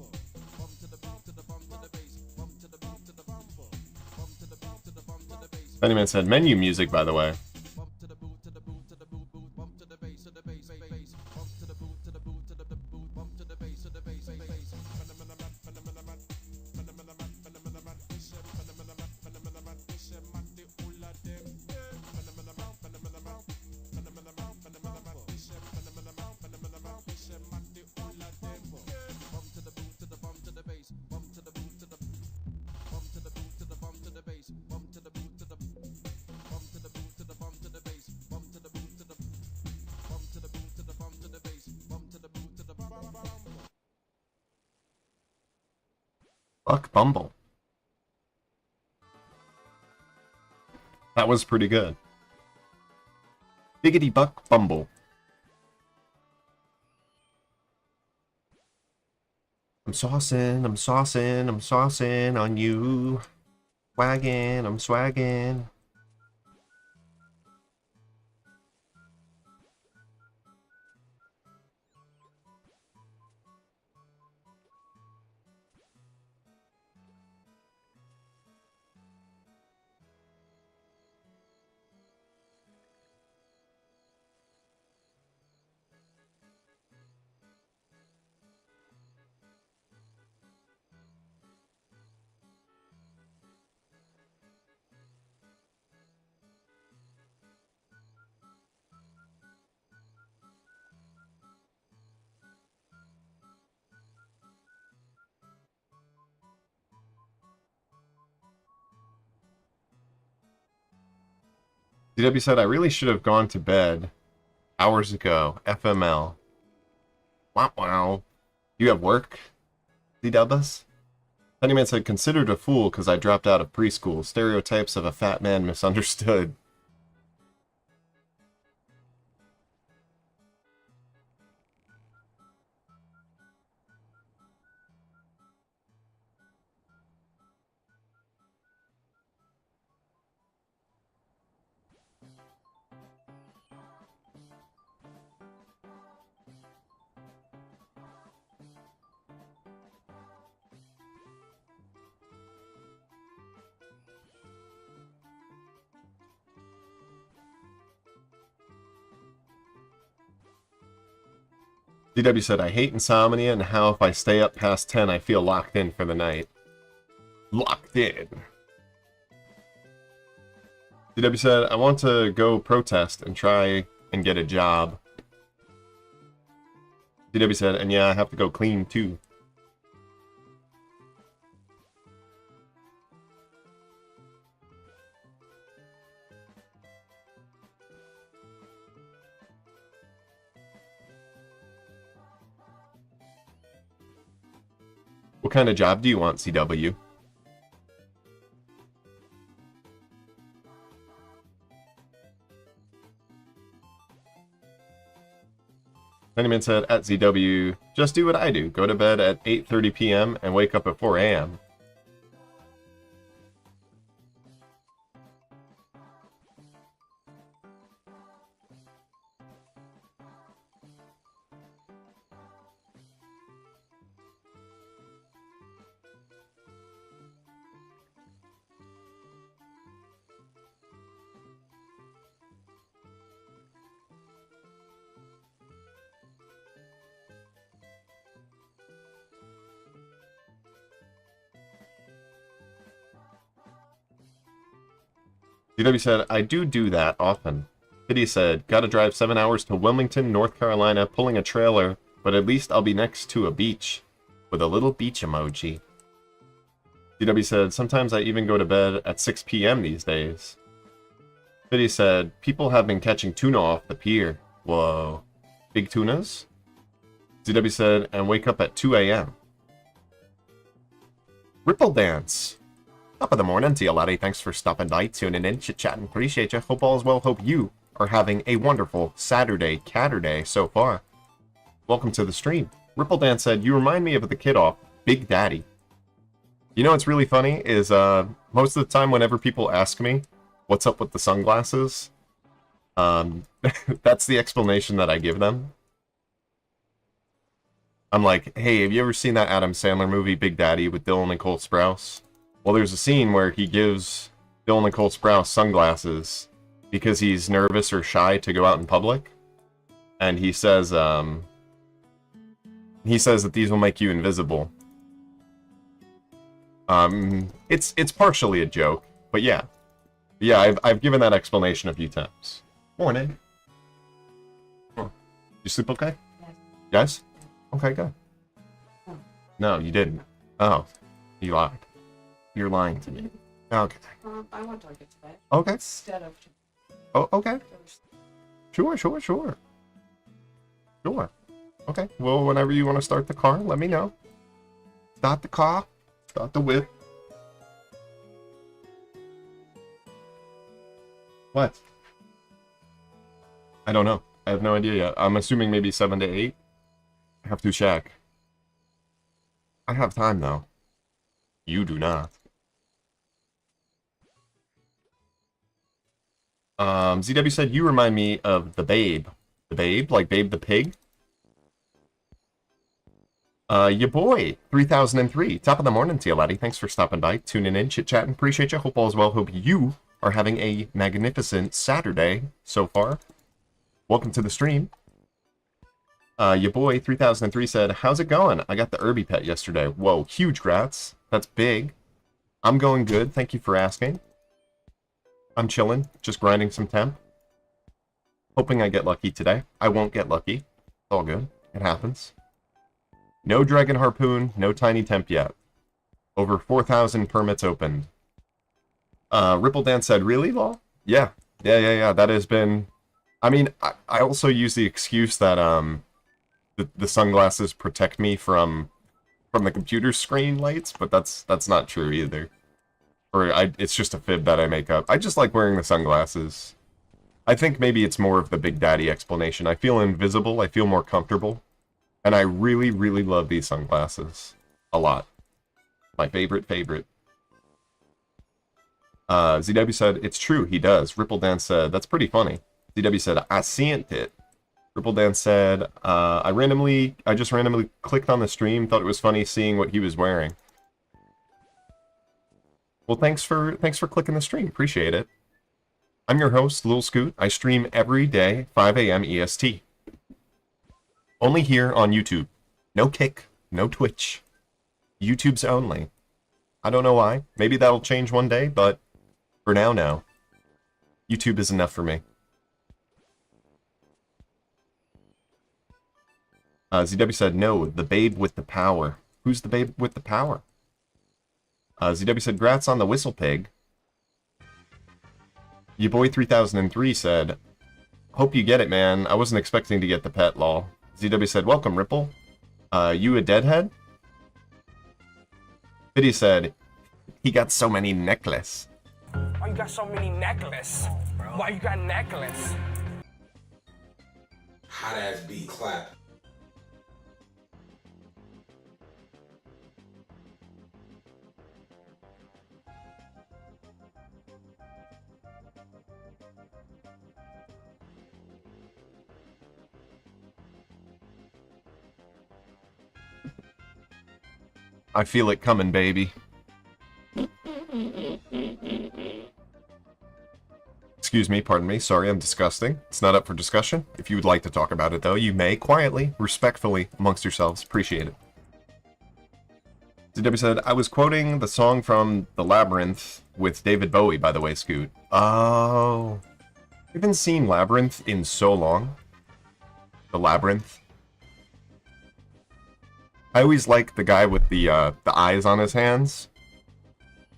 Bump to the boom to the bump to the bass. Bump to the boom to the bumper. Bump to the boom to the bump to the bass. Pennyman said, menu music, by the way. Bump to the boot to the boot to the boot boot. Bump to the bass to the bass bass. Bump to the boot to the boot to the boot. Bump to the bass to the bass bass. Buck Bumble. That was pretty good. Biggity Buck Bumble. I'm saucing, I'm saucing, I'm saucing on you. Swaggin', I'm swaggin'. DW said, I really should have gone to bed hours ago. FML. Wow, wow. You have work? DW? Pennyman said, considered a fool because I dropped out of preschool. Stereotypes of a fat man misunderstood. DW said, I hate insomnia and how if I stay up past 10, I feel locked in for the night. Locked in. DW said, I want to go protest and try and get a job. DW said, and yeah, I have to go clean too. What kind of job do you want, CW? Pennyman said, at ZW, just do what I do. Go to bed at 8:30 p.m. and wake up at 4 a.m. DW said, I do that often. Pity said, gotta drive 7 hours to Wilmington, North Carolina, pulling a trailer, but at least I'll be next to a beach. With a little beach emoji. DW said, sometimes I even go to bed at 6 p.m. these days. Pity said, people have been catching tuna off the pier. Whoa. Big tunas? DW said, and wake up at 2 a.m. Ripple Dance. Top of the morning to you, laddie. Thanks for stopping by, tuning in, chit-chatting. Appreciate you. Hope all is well. Hope you are having a wonderful Saturday Catterday so far. Welcome to the stream. Ripple Dance said, you remind me of the kid off Big Daddy. You know what's really funny is most of the time whenever people ask me what's up with the sunglasses, that's the explanation that I give them. I'm like, hey, have you ever seen that Adam Sandler movie Big Daddy with Dylan and Cole Sprouse? Well, there's a scene where he gives Dylan and Cole Sprouse sunglasses because he's nervous or shy to go out in public. And he says that these will make you invisible. It's partially a joke, but yeah. Yeah, I've given that explanation a few times. Morning. You sleep okay? Yes? Okay, good. No, you didn't. Oh, you lied. You're lying to me. Okay. I want Target today. Okay. Instead of... Oh, okay. Sure. Sure. Okay. Well, whenever you want to start the car, let me know. Start the car. Start the whip. What? I don't know. I have no idea yet. I'm assuming maybe 7 to 8. I have to check. I have time, though. You do not. ZW said, you remind me of the Babe. The Babe? Like Babe the Pig? Your boy, 3003. Top of the morning to you, laddie. Thanks for stopping by, tuning in, chit-chatting. Appreciate you. Hope all is well. Hope you are having a magnificent Saturday so far. Welcome to the stream. Your boy, 3003 said, how's it going? I got the Irby pet yesterday. Whoa, huge grats. That's big. I'm going good. Thank you for asking. I'm chilling, just grinding some temp. Hoping I get lucky today. I won't get lucky. It's all good. It happens. No Dragon Harpoon, no Tiny Temp yet. Over 4,000 permits opened. Ripple Dance said, really, lol? Yeah. That has been... I mean, I also use the excuse that the sunglasses protect me from the computer screen lights, but that's not true either. Or it's just a fib that I make up. I just like wearing the sunglasses. I think maybe it's more of the Big Daddy explanation. I feel invisible, I feel more comfortable, and I really, really love these sunglasses. A lot. My favorite. ZW said, it's true, he does. Ripple Dance said, that's pretty funny. ZW said, I seen it. Ripple Dance said, I just randomly clicked on the stream, thought it was funny seeing what he was wearing. Well, thanks for clicking the stream. Appreciate it. I'm your host, Lil Scoot. I stream every day, 5 a.m. EST. Only here on YouTube. No Kick, no Twitch. YouTube's only. I don't know why. Maybe that'll change one day, but for now, no. YouTube is enough for me. ZW said, no, the babe with the power. Who's the babe with the power? ZW said, grats on the whistle pig. Your boy 3003 said, hope you get it, man. I wasn't expecting to get the pet, lol. ZW said, welcome, Ripple. You a deadhead? Biddy said, he got so many necklace. Why you got so many necklace? Why you got necklace? Hot ass beat clap. I feel it coming, baby. Excuse me, pardon me, sorry, I'm disgusting. It's not up for discussion. If you would like to talk about it, though, you may, quietly, respectfully, amongst yourselves. Appreciate it. ZW said, I was quoting the song from The Labyrinth with David Bowie, by the way, Scoot. Oh. I haven't seen Labyrinth in so long. The Labyrinth. I always like the guy with the eyes on his hands.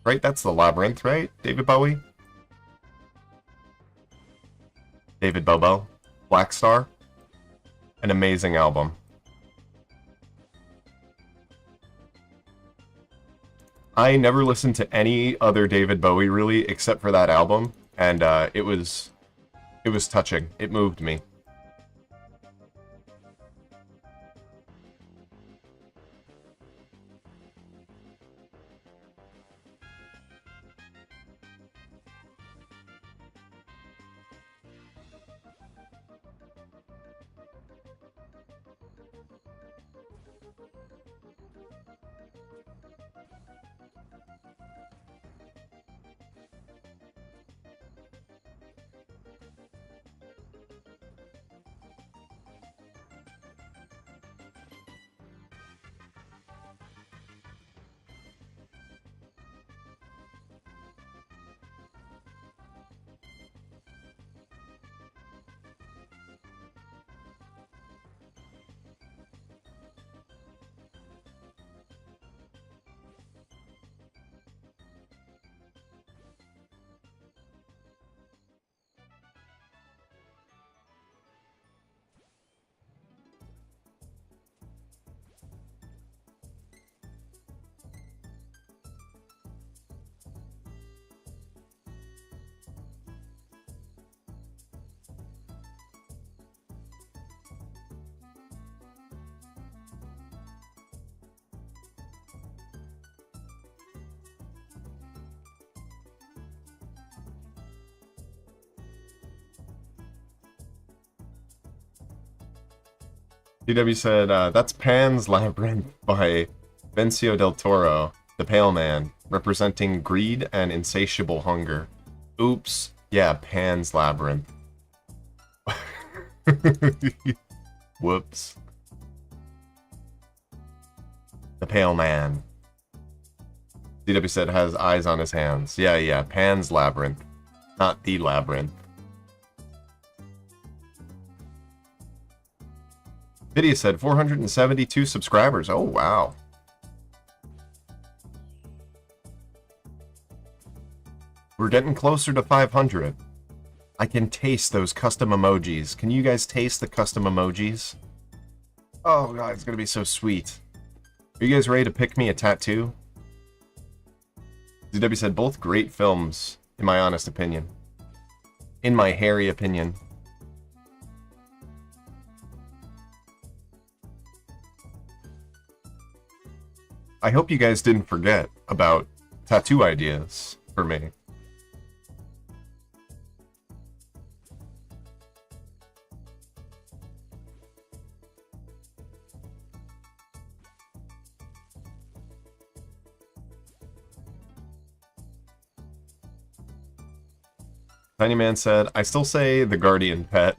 Right? That's The Labyrinth, right? David Bowie? David Bobo. Black Star. An amazing album. I never listened to any other David Bowie, really, except for that album. And it was touching. It moved me. DW said, that's Pan's Labyrinth by Benicio del Toro, the Pale Man, representing greed and insatiable hunger. Oops. Yeah, Pan's Labyrinth. Whoops. The Pale Man. DW said has eyes on his hands. Yeah, Pan's Labyrinth. Not the Labyrinth. Vidya said 472 subscribers. Oh, wow. We're getting closer to 500. I can taste those custom emojis. Can you guys taste the custom emojis? Oh, God, it's going to be so sweet. Are you guys ready to pick me a tattoo? ZW said both great films, in my honest opinion. In my hairy opinion. I hope you guys didn't forget about tattoo ideas for me. Tiny Man said, I still say the Guardian pet.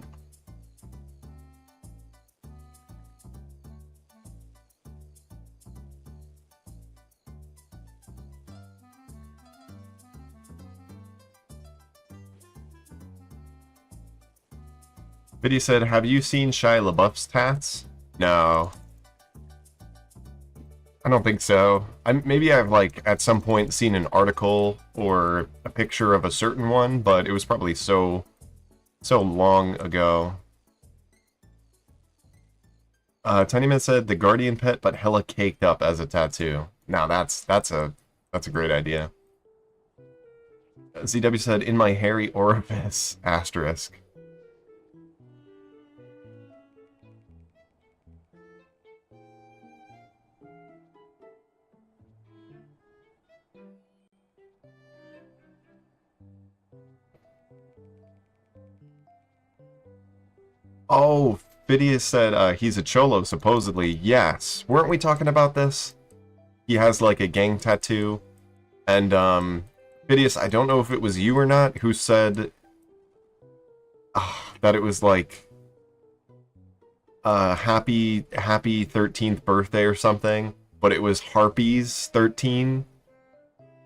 Biddy said, have you seen Shia LaBeouf's tats? No. I don't think so. Maybe I've, like, at some point seen an article or a picture of a certain one, but it was probably so long ago. Tinyman said, the guardian pet, but hella caked up as a tattoo. Now that's a great idea. ZW said, in my hairy orifice, asterisk. Oh, Phidias said he's a cholo, supposedly. Yes. Weren't we talking about this? He has, like, a gang tattoo. And, Phidias, I don't know if it was you or not, who said that it was, like, happy 13th birthday or something, but it was Harpies 13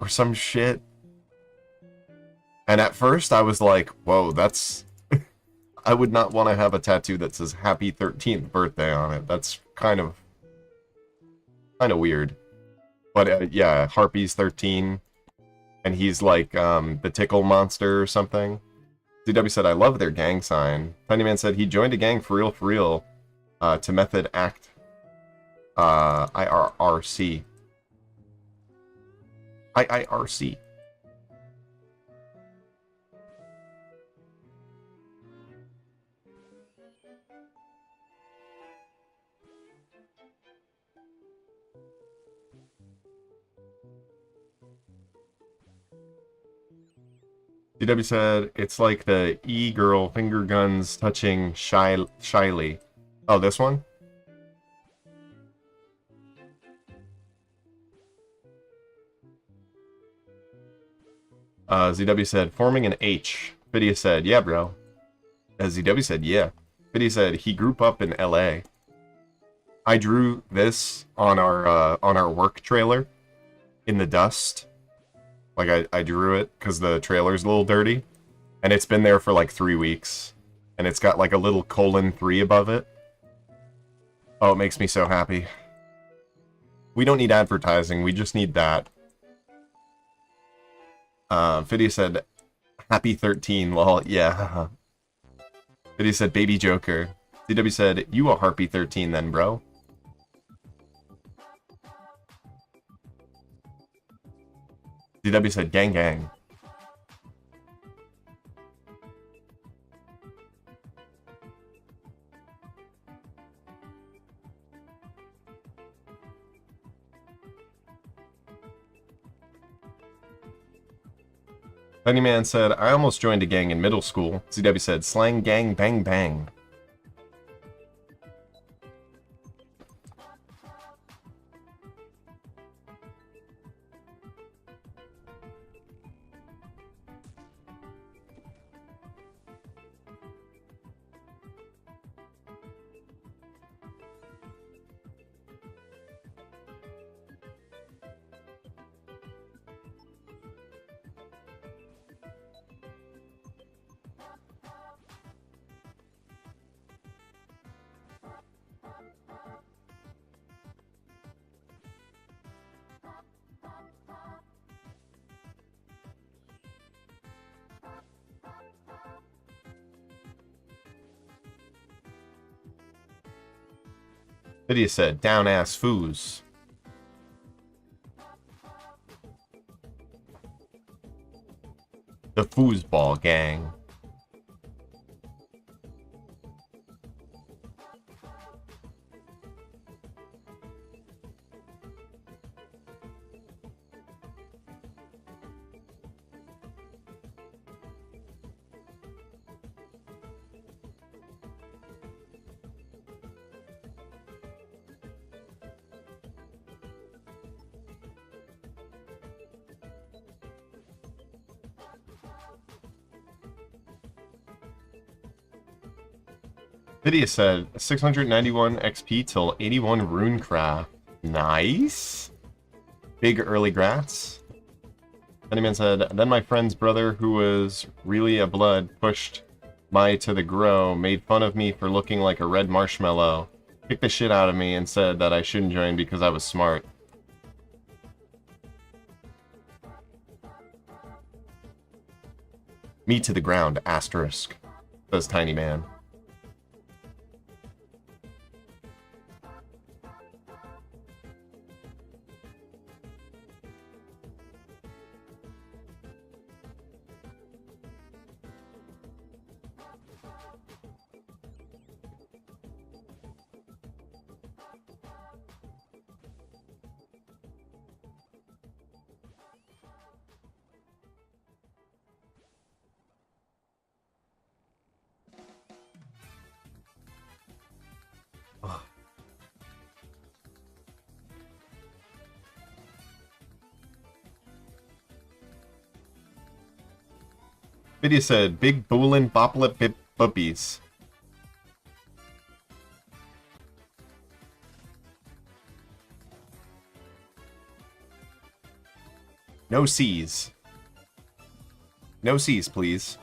or some shit. And at first I was like, whoa, that's... I would not want to have a tattoo that says happy 13th birthday on it. That's kind of weird. But yeah, Harpies 13, and he's like the tickle monster or something. ZW said, I love their gang sign. Tinyman said he joined a gang for real, to method act IRRC. IIRC. DW said, it's like the E-girl finger guns touching shyly. Oh, this one? ZW said, forming an H. Phidia said, yeah, bro. ZW said, yeah. Phidia said, he grew up in LA. I drew this on our work trailer in the dust. Like, I drew it because the trailer's a little dirty. And it's been there for like 3 weeks. And it's got like a little :3 above it. Oh, it makes me so happy. We don't need advertising, we just need that. Phidia said, happy 13, lol, yeah. Phidia said, baby Joker. CW said, you a Harpy 13 then, bro. DW said, gang gang. Funnyman said, I almost joined a gang in middle school. CW said, slang gang bang bang. Lydia said, down ass foos. The foosball gang. Lydia said, 691 XP till 81 Runecraft. Nice. Big early grats. Anyman said, then my friend's brother, who was really a blood, pushed my to the grow made fun of me for looking like a red marshmallow, kicked the shit out of me, and said that I shouldn't join because I was smart. Me to the ground, asterisk, says Tiny Man. Video said, big boolin' boplet bip buppies. No C's. No C's, please.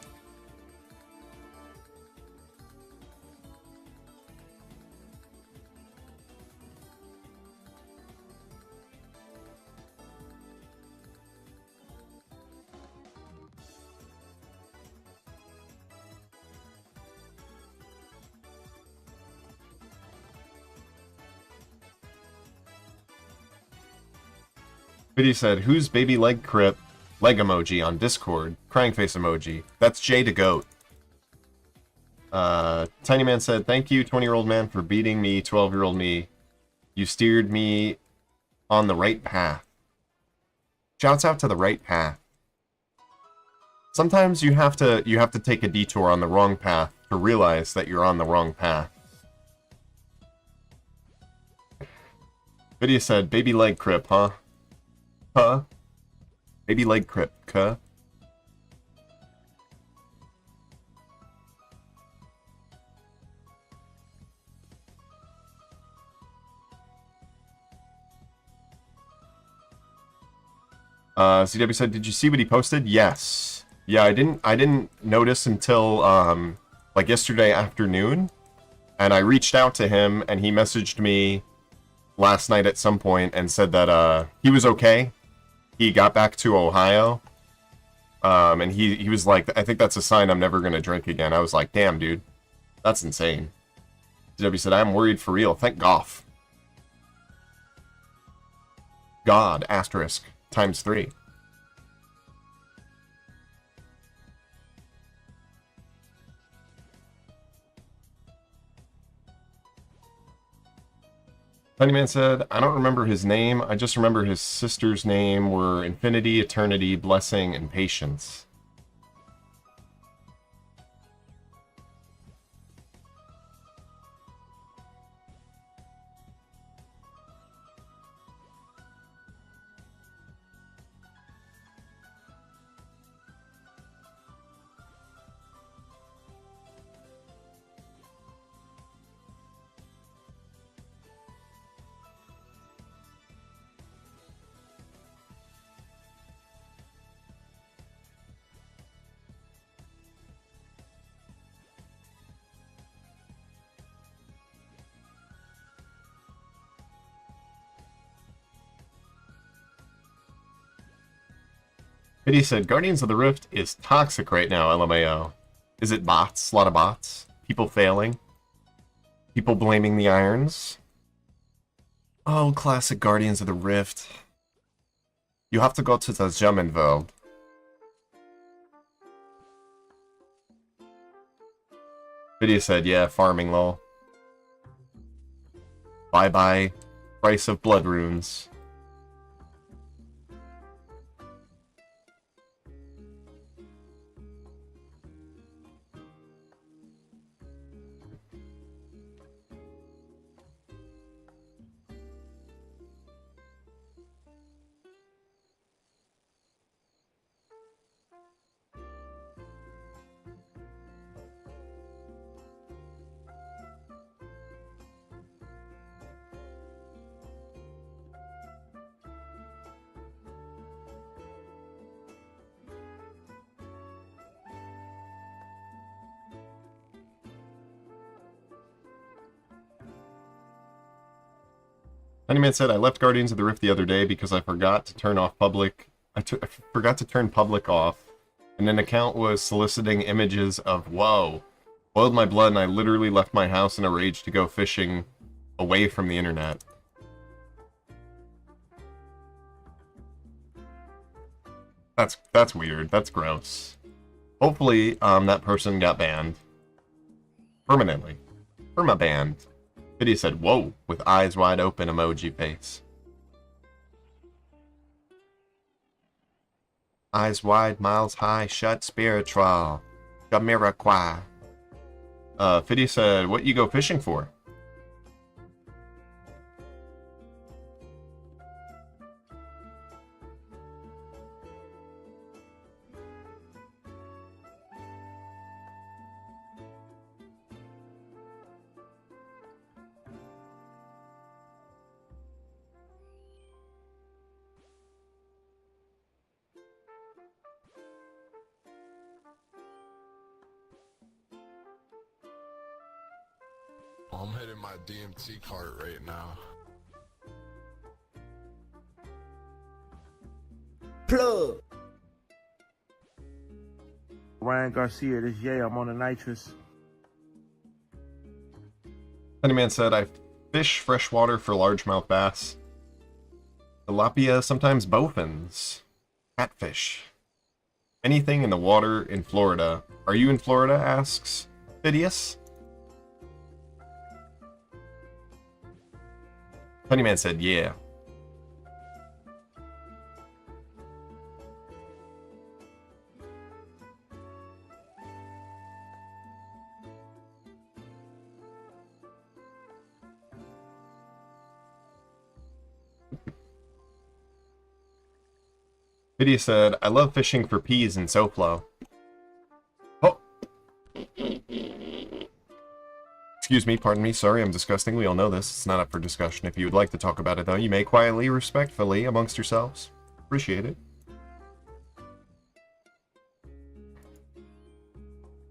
Video said, who's baby leg crip? Leg emoji on Discord. Crying face emoji. That's Jay the Goat. Tiny Man said, thank you, 20-year-old man, for beating me, 12-year-old me. You steered me on the right path. Shouts out to the right path. Sometimes you have to take a detour on the wrong path to realize that you're on the wrong path. Video said, baby leg crip, huh? Huh? Baby leg crip, cuh? CW said, did you see what he posted? Yes. Yeah, I didn't notice until, like yesterday afternoon. And I reached out to him, and he messaged me last night at some point and said that, he was okay. He got back to Ohio. And he was like, I think that's a sign I'm never gonna drink again. I was like, damn, dude. That's insane. CW said, I'm worried for real. Thank Goff. God, asterisk. Times 3. Funnyman said, I don't remember his name. I just remember his sister's name were Infinity, Eternity, Blessing, and Patience. Pity said, Guardians of the Rift is toxic right now, LMAO. Is it bots? A lot of bots? People failing? People blaming the irons? Oh, classic Guardians of the Rift. You have to go to the German world. Video said, yeah, farming lol. Bye-bye. Price of blood runes. Honeyman said, I left Guardians of the Rift the other day because I forgot to turn off public. I forgot to turn public off, and an account was soliciting images of, whoa. Boiled my blood, and I literally left my house in a rage to go fishing away from the internet. That's weird. That's gross. Hopefully, that person got banned. Permanently. Perma-banned. Video said, whoa, with eyes wide open emoji face. Eyes wide, miles high, shut spiritual. Jamiroquai. Fiddy said, what you go fishing for? I'm hitting my DMT cart right now. Plug. Ryan Garcia, this Yay, I'm on the nitrous. Honeyman said, I fish freshwater for largemouth bass. Tilapia, sometimes bowfins. Catfish. Anything in the water in Florida. Are you in Florida? Asks Phidias. Honeyman said, yeah. Phidias said, I love fishing for peas in SoFlo. Oh! Excuse me, pardon me, sorry, I'm disgusting. We all know this. It's not up for discussion. If you would like to talk about it, though, you may quietly, respectfully, amongst yourselves. Appreciate it.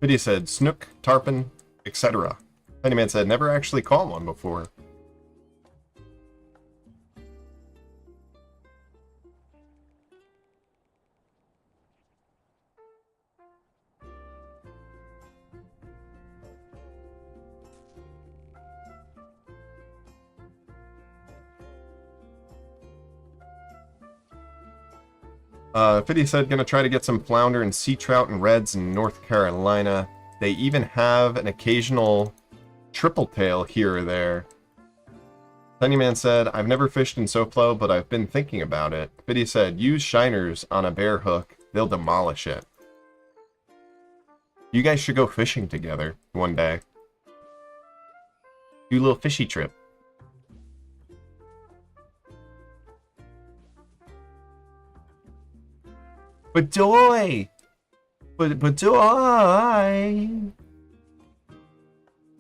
Video said, snook, tarpon, etc. Honeyman said, never actually caught one before. Fiddy said, gonna try to get some flounder and sea trout and reds in North Carolina. They even have an occasional triple tail here or there. Honeyman said, I've never fished in SoFlo, but I've been thinking about it. Fiddy said, use shiners on a bear hook. They'll demolish it. You guys should go fishing together one day. Do a little fishy trip. Badoy! Badoy!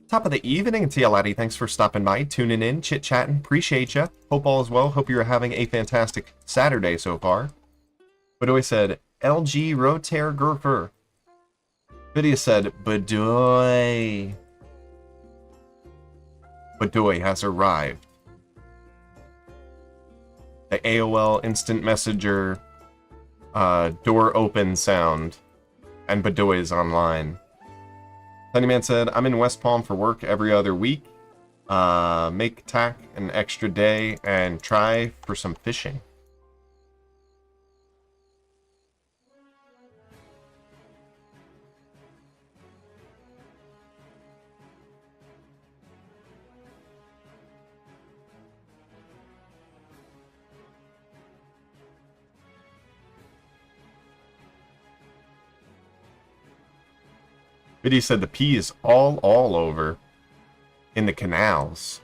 Top of the evening, TLAD. Thanks for stopping by, tuning in, chit-chatting. Appreciate ya. Hope all is well. Hope you're having a fantastic Saturday so far. Badoy said, LG Rotair Gurfer. Video said, Badoy. Badoy has arrived. The AOL Instant Messenger door open sound, and Badoy is online. Honeyman said, I'm in West Palm for work every other week. Make tack an extra day and try for some fishing. Biddy said the pee is all over in the canals.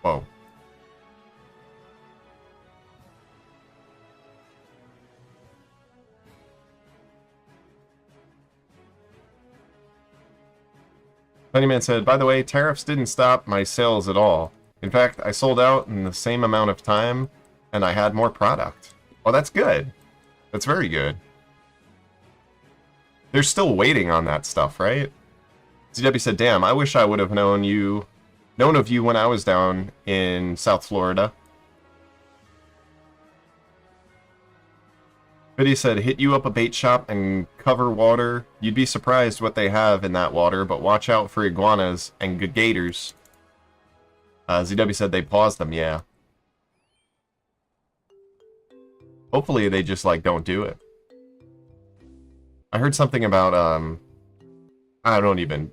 Whoa. Funnyman said, by the way, tariffs didn't stop my sales at all. In fact, I sold out in the same amount of time, and I had more product. Well, that's good. That's very good. They're still waiting on that stuff, right? ZW said, damn, I wish I would have known you known of you when I was down in South Florida. Biddy said, hit you up a bait shop and cover water. You'd be surprised what they have in that water, but watch out for iguanas and gators. ZW said they paused them, yeah. Hopefully they just, like, don't do it. I heard something about, I don't even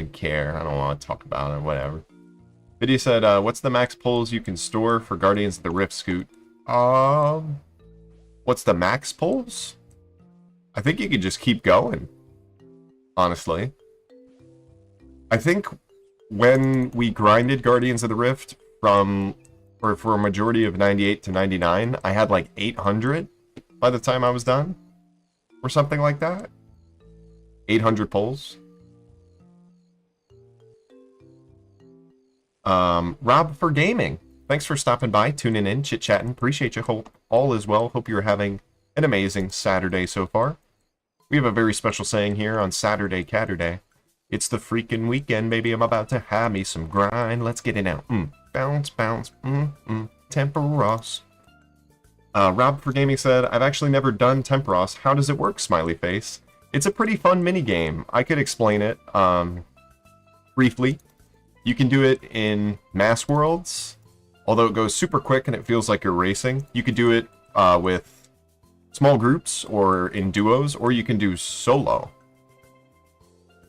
care. I don't want to talk about it, whatever. Biddy said, what's the max pulls you can store for Guardians of the Rift Scoot? What's the max pulls? I think you could just keep going. Honestly. I think when we grinded Guardians of the Rift for a majority of 98 to 99, I had like 800 by the time I was done. Or something like that. 800 pulls. Rob for Gaming. Thanks for stopping by, tuning in, chit-chatting. Appreciate you. Hope all is well. Hope you're having an amazing Saturday so far. We have a very special saying here on Saturday Catterday. It's the freaking weekend, baby. I'm about to have me some grind. Let's get it out. Bounce, bounce. Tempeross. Rob for Gaming said, I've actually never done Tempeross. How does it work, smiley face? It's a pretty fun minigame. I could explain it briefly. You can do it in mass worlds. Although it goes super quick and it feels like you're racing. You could do it with small groups or in duos, or you can do solo.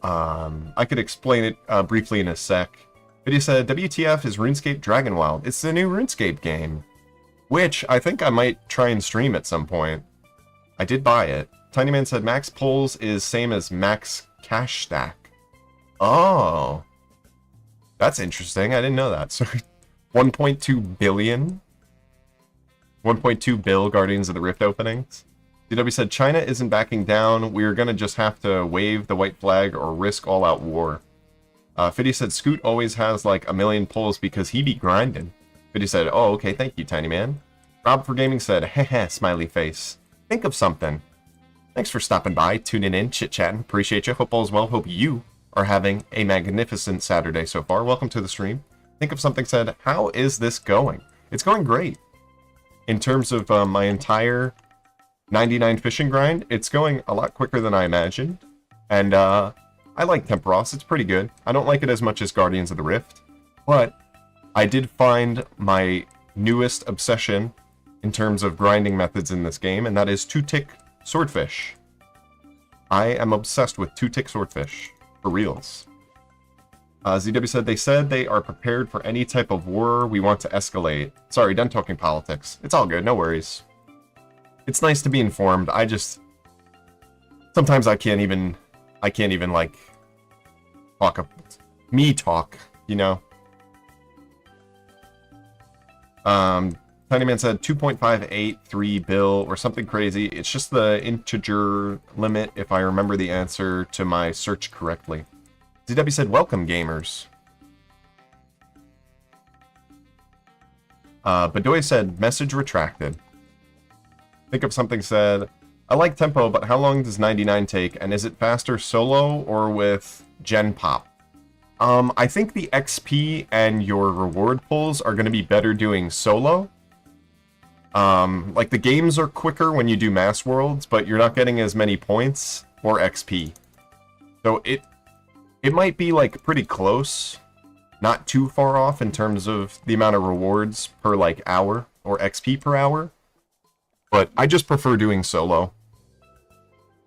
I could explain it briefly in a sec. But he said, WTF is RuneScape Dragonwild. It's the new RuneScape game, which I think I might try and stream at some point. I did buy it. Tinyman said max pulls is same as max cash stack. Oh. That's interesting. I didn't know that. Sorry. 1.2 billion? 1.2 bill Guardians of the Rift openings? DW said, China isn't backing down. We're gonna just have to wave the white flag or risk all-out war. Fiddy said, Scoot always has like a million pulls because he be grinding. Fiddy said, oh, okay, thank you, Tiny Man. Rob for Gaming said, heh, smiley face. Think of something. Thanks for stopping by, tuning in, chit-chatting. Appreciate you. Hope all's well. Hope you are having a magnificent Saturday so far. Welcome to the stream. Think of something said, how is this going? It's going great. In terms of my entire 99 fishing grind, it's going a lot quicker than I imagined. And I like Tempeross. It's pretty good. I don't like it as much as Guardians of the Rift. But I did find my newest obsession in terms of grinding methods in this game, and that is 2-tick swordfish. I am obsessed with 2-tick swordfish. For reals. ZW said they are prepared for any type of war we want to escalate. Sorry, done talking politics. It's all good, no worries. It's nice to be informed. Sometimes I can't even like talk, you know. Tinyman said 2.583 bill or something crazy. It's just the integer limit if I remember the answer to my search correctly. ZW said, welcome, gamers. Bedoy said, message retracted. Think of something said, I like tempo, but how long does 99 take? And is it faster solo or with Gen Pop? I think the XP and your reward pulls are going to be better doing solo. Like, the games are quicker when you do mass worlds, but you're not getting as many points or XP. So it might be, like, pretty close. Not too far off in terms of the amount of rewards per, like, hour or XP per hour. But I just prefer doing solo.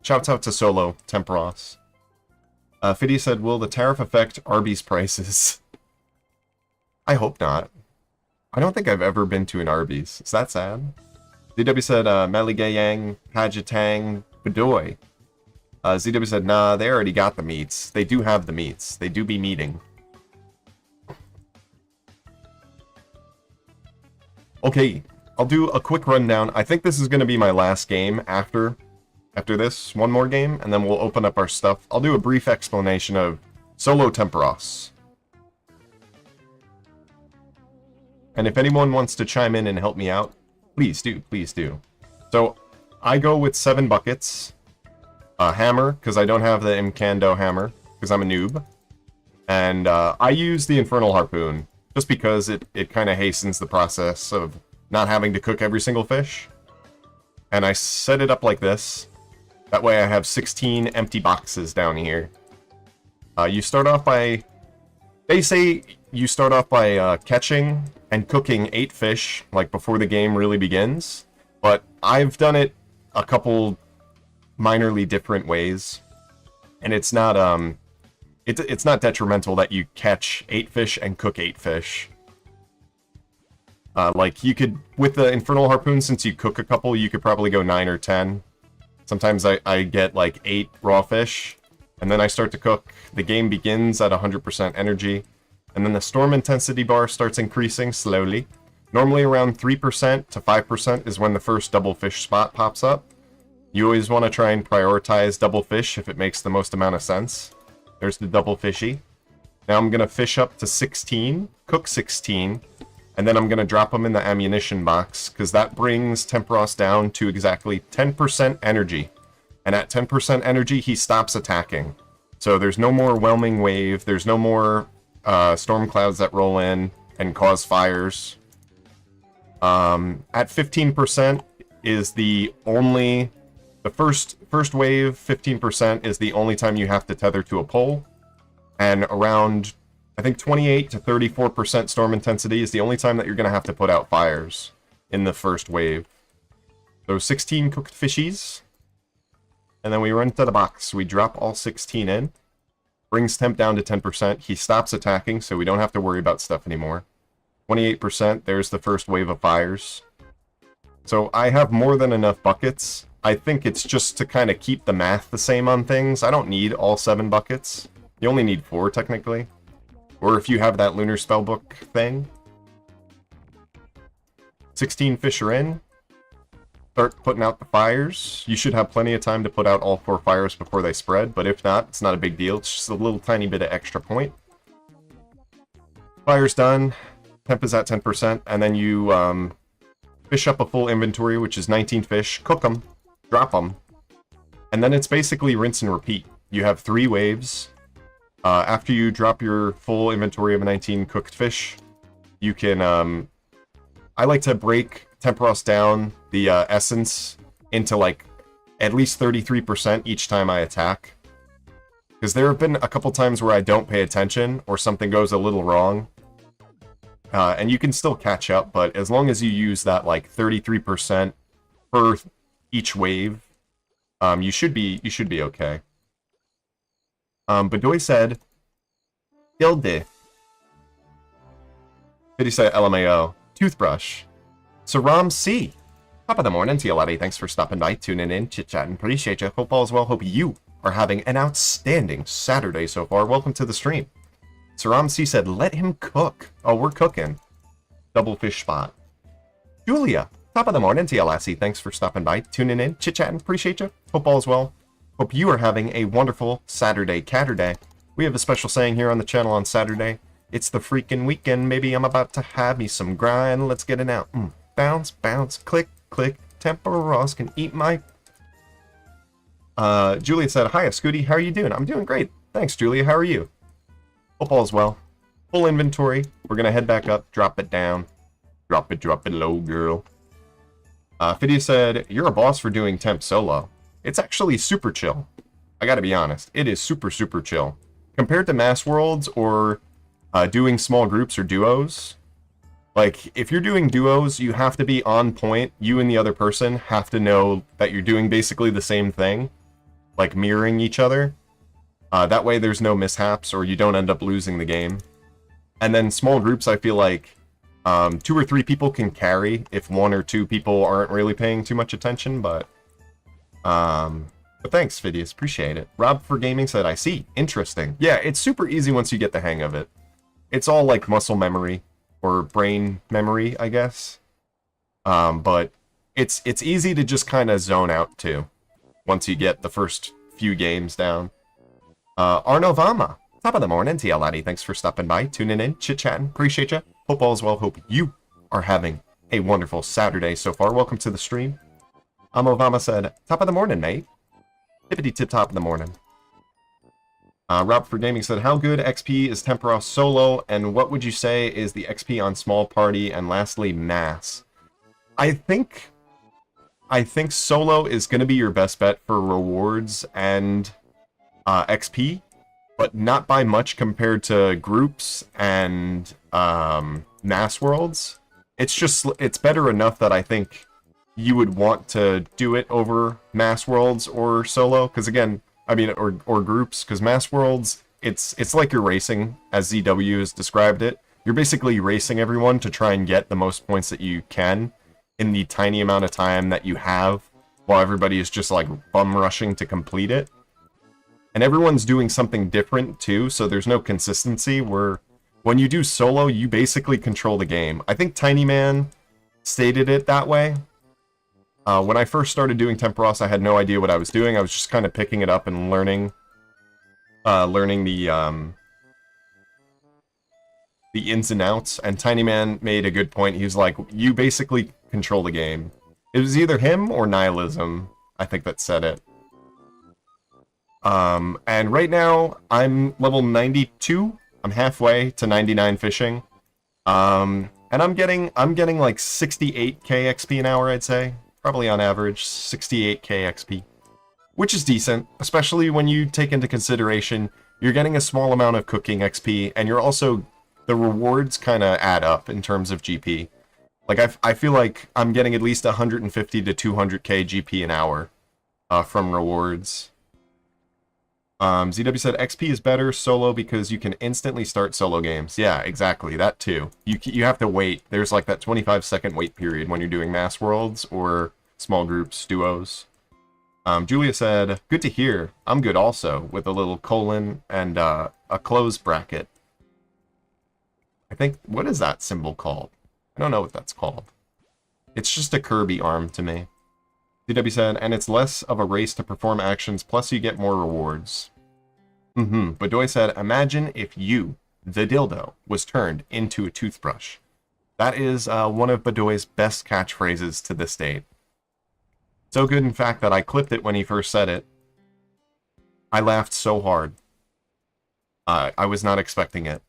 Shouts out to solo, Tempeross. Fiddy said, will the tariff affect Arby's prices? I hope not. I don't think I've ever been to an Arby's. Is that sad? ZW said, Maligayang, Pajatang, Bedoy. ZW said, nah, they already got the meats. They do have the meats. They do be meeting. Okay, I'll do a quick rundown. I think this is going to be my last game after this. One more game, and then we'll open up our stuff. I'll do a brief explanation of Solo Tempeross. And if anyone wants to chime in and help me out, please do, please do. So, I go with 7 buckets. A hammer, because I don't have the Imcando hammer, because I'm a noob. And I use the Infernal Harpoon, just because it kind of hastens the process of not having to cook every single fish. And I set it up like this. That way I have 16 empty boxes down here. You start off by... They say you start off by catching and cooking 8 fish, like before the game really begins. But I've done it a couple minorly different ways. And it's not, it's not detrimental that you catch 8 fish and cook 8 fish. Like, you could, with the Infernal Harpoon, since you cook a couple, you could probably go 9 or 10. Sometimes I get, like, 8 raw fish, and then I start to cook. The game begins at 100% energy, and then the storm intensity bar starts increasing slowly. Normally around 3% to 5% is when the first double fish spot pops up. You always want to try and prioritize double fish if it makes the most amount of sense. There's the double fishy. Now I'm going to fish up to 16, cook 16, and then I'm going to drop them in the ammunition box, because that brings Tempeross down to exactly 10% energy. And at 10% energy, he stops attacking. So there's no more whelming wave, there's no more storm clouds that roll in and cause fires. At 15% is the only... The first wave, 15%, is the only time you have to tether to a pole. And around, I think 28 to 34% storm intensity is the only time that you're going to have to put out fires in the first wave. So 16 cooked fishies. And then we run to the box. We drop all 16 in. Brings temp down to 10%. He stops attacking, so we don't have to worry about stuff anymore. 28%, there's the first wave of fires. So I have more than enough buckets. I think it's just to kind of keep the math the same on things. I don't need all 7 buckets. You only need 4, technically. Or if you have that Lunar Spellbook thing. 16 fish are in. Start putting out the fires. You should have plenty of time to put out all 4 fires before they spread, but if not, it's not a big deal. It's just a little tiny bit of extra point. Fire's done. Temp is at 10%, and then you fish up a full inventory, which is 19 fish. Cook them. Drop them, and then it's basically rinse and repeat. You have 3 waves. After you drop your full inventory of 19 cooked fish, you can, I like to break Tempeross down, the essence, into like at least 33% each time I attack. Because there have been a couple times where I don't pay attention, or something goes a little wrong. And you can still catch up, but as long as you use that like 33% per each wave, you should be okay. Bedoy said, Gilde. Did he say LMAO? Toothbrush. Saram C. Top of the morning to you, laddie. Thanks for stopping by, tuning in, chit-chatting. Appreciate you. Hope all is well. Hope you are having an outstanding Saturday so far. Welcome to the stream. Saram C said, let him cook. Oh, we're cooking. Double fish spot. Julia. Top of the morning to you, lassie. Thanks for stopping by, tuning in, chit-chatting. Appreciate you. Hope all is well. Hope you are having a wonderful Saturday Catterday. We have a special saying here on the channel on Saturday. It's the freaking weekend. Maybe I'm about to have me some grind. Let's get it out. Bounce, bounce, click, click. Tempeross can eat my... Julia said, hi, Scooty. How are you doing? I'm doing great. Thanks, Julia. How are you? Hope all is well. Full inventory. We're going to head back up, drop it down. Drop it low, girl. Fidia said, you're a boss for doing temp solo. It's actually super chill. I gotta be honest. It is super, super chill. Compared to mass worlds or doing small groups or duos, like, if you're doing duos, you have to be on point. You and the other person have to know that you're doing basically the same thing. Like, mirroring each other. That way there's no mishaps or you don't end up losing the game. And then small groups, I feel like 2 or 3 people can carry if 1 or 2 people aren't really paying too much attention, but thanks, Phidias, appreciate it. Rob for Gaming said, I see, interesting. Yeah, it's super easy once you get the hang of it. It's all like muscle memory, or brain memory, I guess. But it's easy to just kind of zone out too, once you get the first few games down. Arnovama, top of the morning to you, laddie. Thanks for stopping by, tuning in, chit-chatting, appreciate you. Hope all is well. Hope you are having a wonderful Saturday so far. Welcome to the stream. Amovama said, top of the morning, mate. Tippity tip top of the morning. Rob for Gaming said, how good XP is Tempeross solo, and what would you say is the XP on small party, and lastly, mass? I think solo is going to be your best bet for rewards and XP, but not by much compared to groups and mass worlds. It's better enough that I think you would want to do it over mass worlds or solo, because again, I mean, or groups, because mass worlds, it's like you're racing, as ZW has described it. You're basically racing everyone to try and get the most points that you can in the tiny amount of time that you have, while everybody is just like bum rushing to complete it. And everyone's doing something different too, so there's no consistency, where when you do solo, you basically control the game. I think Tiny Man stated it that way. When I first started doing Tempeross, I had no idea what I was doing. I was just kind of picking it up and learning the ins and outs. And Tiny Man made a good point. He was like, you basically control the game. It was either him or Nihilism, I think, that said it. And right now, I'm level 92. I'm halfway to 99 fishing. And I'm getting like 68k XP an hour, I'd say. Probably on average, 68k XP. Which is decent, especially when you take into consideration you're getting a small amount of cooking XP, and you're also... the rewards kind of add up in terms of GP. Like, I feel like I'm getting at least 150 to 200k GP an hour from rewards. ZW said, XP is better solo because you can instantly start solo games. Yeah, exactly, that too. You have to wait. There's like that 25-second wait period when you're doing mass worlds or small groups, duos. Julia said, good to hear. I'm good also, with a little colon and a close bracket. I think, what is that symbol called? I don't know what that's called. It's just a Kirby arm to me. ZW said, and it's less of a race to perform actions, plus you get more rewards. Bedoy said, imagine if you, the dildo, was turned into a toothbrush. That is one of Bedoy's best catchphrases to this date. So good, in fact, that I clipped it when he first said it. I laughed so hard. I was not expecting it.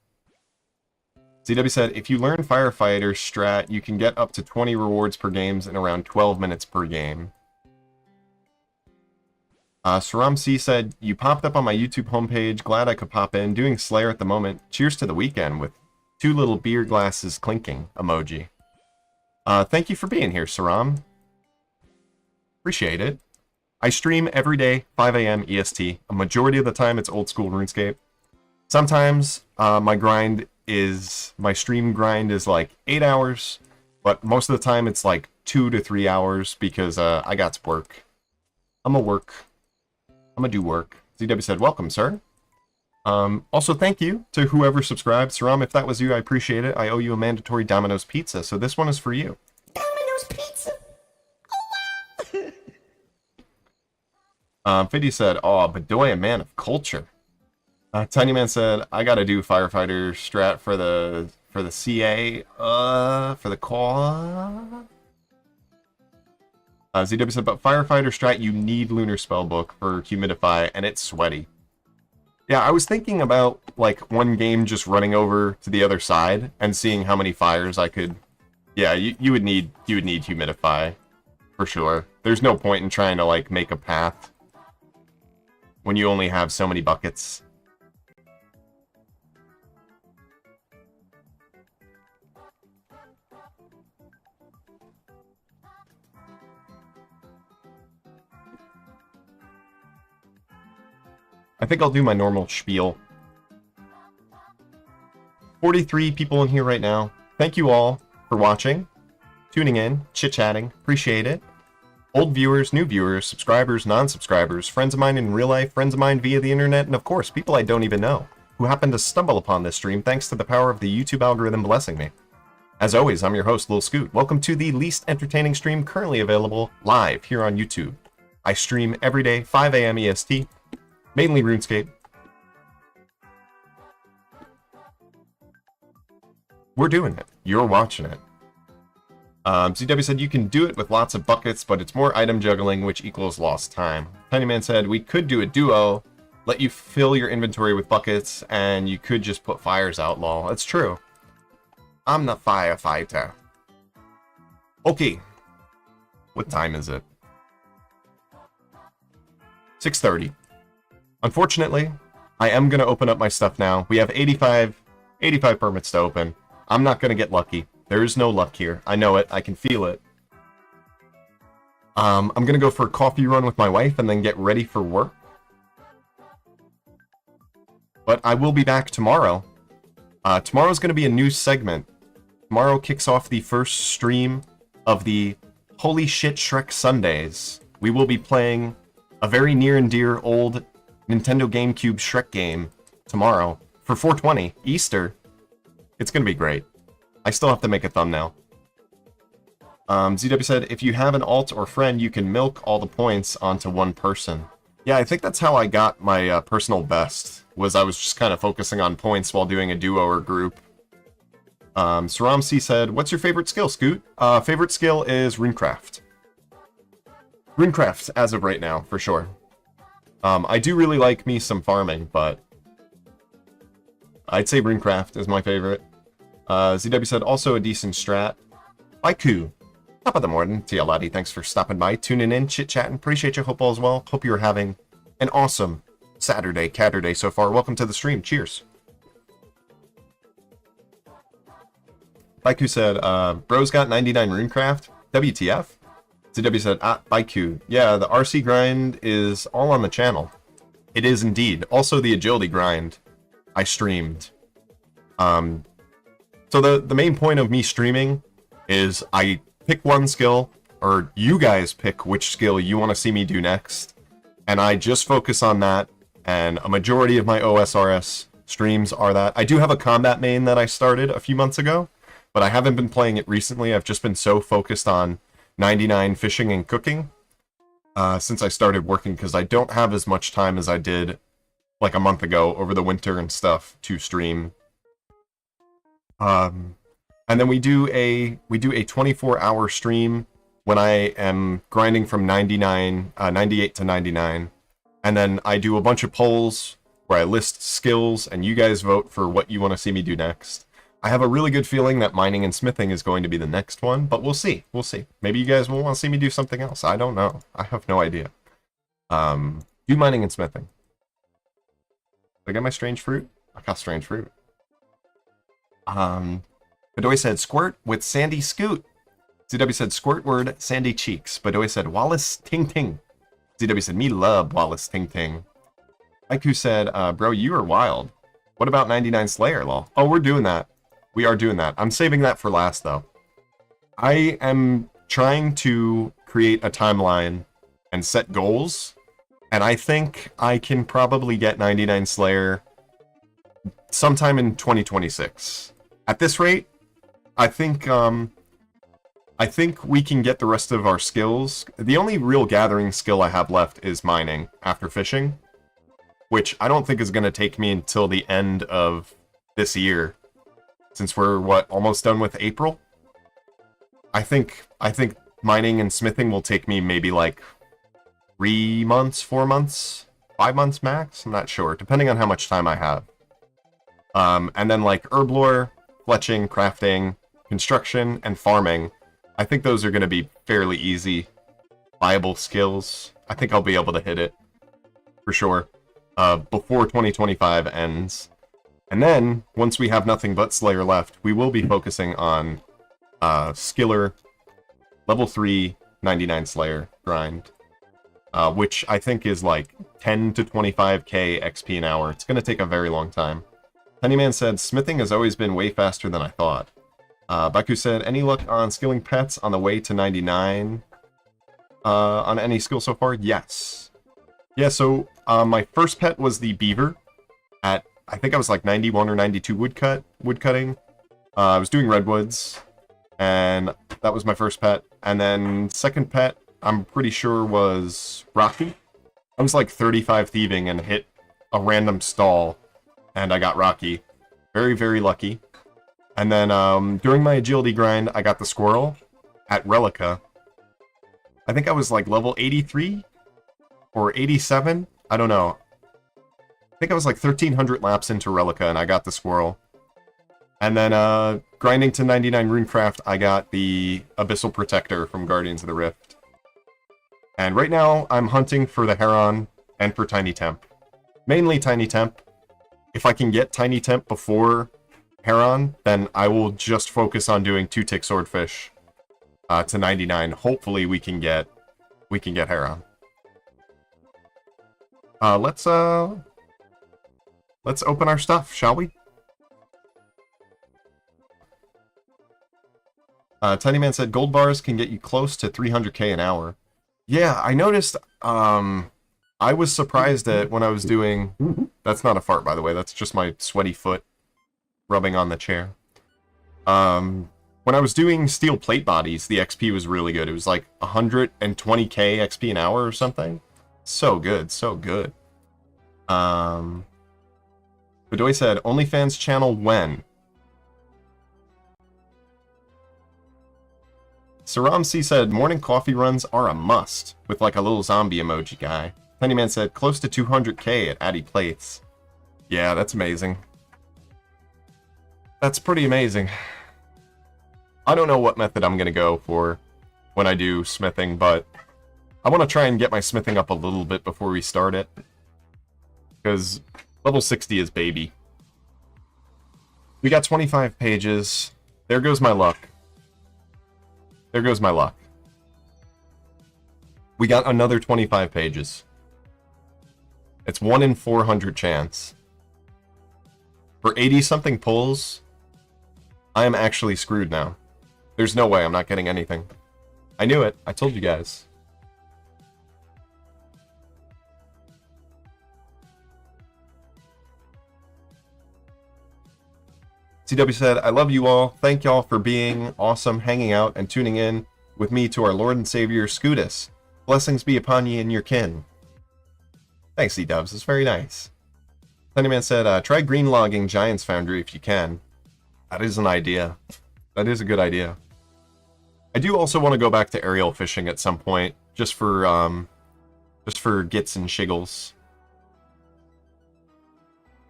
ZW said, if you learn Firefighter strat, you can get up to 20 rewards per games in around 12 minutes per game. Saram C said, you popped up on my YouTube homepage, glad I could pop in, doing Slayer at the moment. Cheers to the weekend, with 2 little beer glasses clinking emoji. Thank you for being here, Saram. Appreciate it. I stream every day, 5 a.m. EST. A majority of the time, it's old school RuneScape. Sometimes my stream grind is like 8 hours, but most of the time it's like 2 to 3 hours because I got to work. I'm gonna do work. ZW said, welcome, sir. Also, thank you to whoever subscribed. Saram, if that was you, I appreciate it. I owe you a mandatory Domino's pizza, so this one is for you. Domino's pizza! Fiddy said, oh, Bedoy, a man of culture. Tiny Man said, I gotta do Firefighter strat for the CA, for the call. ZW said, but Firefighter strat, you need Lunar Spellbook for Humidify, and it's sweaty. Yeah, I was thinking about, like, one game just running over to the other side and seeing how many fires I could... Yeah, you would need Humidify, for sure. There's no point in trying to, like, make a path when you only have so many buckets. I think I'll do my normal spiel. 43 people in here right now. Thank you all for watching, tuning in, chit-chatting. Appreciate it. Old viewers, new viewers, subscribers, non-subscribers, friends of mine in real life, friends of mine via the internet, and of course, people I don't even know, who happen to stumble upon this stream thanks to the power of the YouTube algorithm blessing me. As always, I'm your host, Lil Scoot. Welcome to the least entertaining stream currently available live here on YouTube. I stream every day, 5 a.m. EST. Mainly RuneScape. We're doing it. You're watching it. CW said you can do it with lots of buckets, but it's more item juggling, which equals lost time. Tiny Man said we could do a duo, let you fill your inventory with buckets, and you could just put fires out, lol. That's true. I'm the firefighter. Okay. What time is it? 6:30. Unfortunately, I am going to open up my stuff now. We have 85 permits to open. I'm not going to get lucky. There is no luck here. I know it. I can feel it. I'm going to go for a coffee run with my wife and then get ready for work. But I will be back tomorrow. Tomorrow's going to be a new segment. Tomorrow kicks off the first stream of the Holy Shit Shrek Sundays. We will be playing a very near and dear old Nintendo GameCube Shrek game tomorrow for 420 Easter. It's going to be great. I still have to make a thumbnail. ZW said, if you have an alt or friend, you can milk all the points onto one person. Yeah, I think that's how I got my personal best, was I was just kind of focusing on points while doing a duo or group. Saram C said, what's your favorite skill, Scoot? Favorite skill is Runecraft. Runecraft, as of right now, for sure. I do really like me some farming, but I'd say Runecraft is my favorite. ZW said, also a decent strat. Haiku. Top of the morning to you, laddie. Thanks for stopping by, tuning in, chit-chatting. Appreciate you. Hope all is well. Hope you're having an awesome Saturday, Catterday so far. Welcome to the stream. Cheers. Baiku said, bro's got 99 Runecraft. WTF? ZW said, Baiku. Yeah, the RC grind is all on the channel. It is indeed. Also the agility grind I streamed. So the main point of me streaming is I pick one skill, or you guys pick which skill you want to see me do next, and I just focus on that, and a majority of my OSRS streams are that. I do have a combat main that I started a few months ago, but I haven't been playing it recently. I've just been so focused on 99 fishing and cooking since I started working, because I don't have as much time as I did like a month ago over the winter and stuff to stream. And then we do a 24-hour stream when I am grinding from 98 to 99. And then I do a bunch of polls where I list skills and you guys vote for what you want to see me do next. I have a really good feeling that mining and smithing is going to be the next one, but we'll see. We'll see. Maybe you guys will want to see me do something else. I don't know. I have no idea. Do mining and smithing. Did I get my strange fruit? I got strange fruit. Bedoy said, squirt with Sandy Scoot. ZW said, squirt word, Sandy Cheeks. Bedoy said, Wallace Ting Ting. ZW said, me love Wallace Ting Ting. Haiku said, bro, you are wild. What about 99 Slayer, lol? Oh, we're doing that. We are doing that. I'm saving that for last, though. I am trying to create a timeline and set goals, and I think I can probably get 99 Slayer sometime in 2026. At this rate, I think we can get the rest of our skills. The only real gathering skill I have left is mining after fishing, which I don't think is going to take me until the end of this year, since we're, almost done with April? I think mining and smithing will take me maybe like 3 months, 4 months, 5 months max? I'm not sure, depending on how much time I have. And then like herb lore, fletching, crafting, construction, and farming, I think those are going to be fairly easy, viable skills. I think I'll be able to hit it, for sure, before 2025 ends. And then, once we have nothing but Slayer left, we will be focusing on Skiller, level 3, 99 Slayer grind, which I think is like 10 to 25k XP an hour. It's going to take a very long time. Pennyman said, smithing has always been way faster than I thought. Baku said, any luck on skilling pets on the way to 99 on any skill so far? Yes. Yeah, so my first pet was the beaver at, I think I was like 91 or 92 woodcutting. I was doing redwoods, and that was my first pet. And then second pet, I'm pretty sure was Rocky. I was like 35 thieving and hit a random stall, and I got Rocky. Very, very lucky. And then during my agility grind, I got the squirrel at Relica. I think I was like level 83 or 87. I don't know. think I was like 1,300 laps into Relica, and I got the squirrel. And then, grinding to 99 Runecraft, I got the Abyssal Protector from Guardians of the Rift. And right now, I'm hunting for the Heron and for Tiny Temp. Mainly Tiny Temp. If I can get Tiny Temp before Heron, then I will just focus on doing 2-tick Swordfish to 99. Hopefully we can get Heron. Let's open our stuff, shall we? Tiny Man said gold bars can get you close to 300k an hour. Yeah, I noticed. I was surprised at when I was doing. That's not a fart, by the way. That's just my sweaty foot rubbing on the chair. When I was doing steel plate bodies, the XP was really good. It was like 120k XP an hour or something. So good, so good. Bedoy said, OnlyFans channel when? Saram C said, morning coffee runs are a must, with like a little zombie emoji guy. Pennyman said, close to 200k at Addy Plates. Yeah, that's amazing. That's pretty amazing. I don't know what method I'm going to go for when I do smithing, but I want to try and get my smithing up a little bit before we start it. Because level 60 is baby. We got 25 pages. There goes my luck. There goes my luck. We got another 25 pages. It's 1 in 400 chance. For 80-something pulls, I am actually screwed now. There's no way I'm not getting anything. I knew it. I told you guys. CW said, I love you all. Thank y'all for being awesome, hanging out, and tuning in with me to our Lord and Savior, Scootus. Blessings be upon ye and your kin. Thanks, C-Dubs. It's very nice. Thunderman said, try green logging Giant's Foundry if you can. That is an idea. That is a good idea. I do also want to go back to aerial fishing at some point, just for gits and shiggles.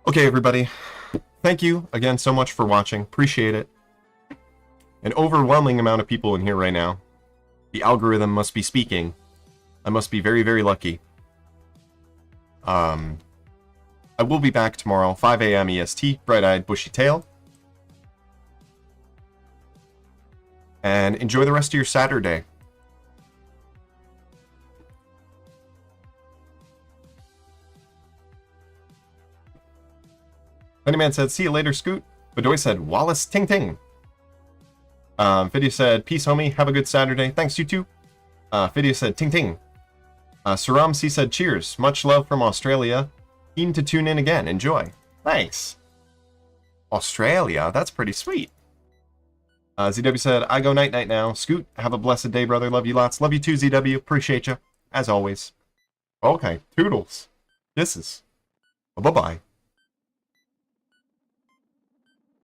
Okay, everybody. Thank you again so much for watching. Appreciate it. An overwhelming amount of people in here right now. The algorithm must be speaking. I must be very, very lucky. I will be back tomorrow, 5 a.m. EST, bright-eyed, bushy-tail. And enjoy the rest of your Saturday. Funnyman said, see you later, Scoot. Bedoy said, Wallace ting ting. Fidia said, peace, homie. Have a good Saturday. Thanks, you too. Fidia said, ting ting. Saram C said, cheers. Much love from Australia. Keen to tune in again. Enjoy. Thanks. Australia? That's pretty sweet. ZW said, I go night-night now. Scoot, have a blessed day, brother. Love you lots. Love you too, ZW. Appreciate you. As always. Okay. Toodles. Kisses. Bye-bye.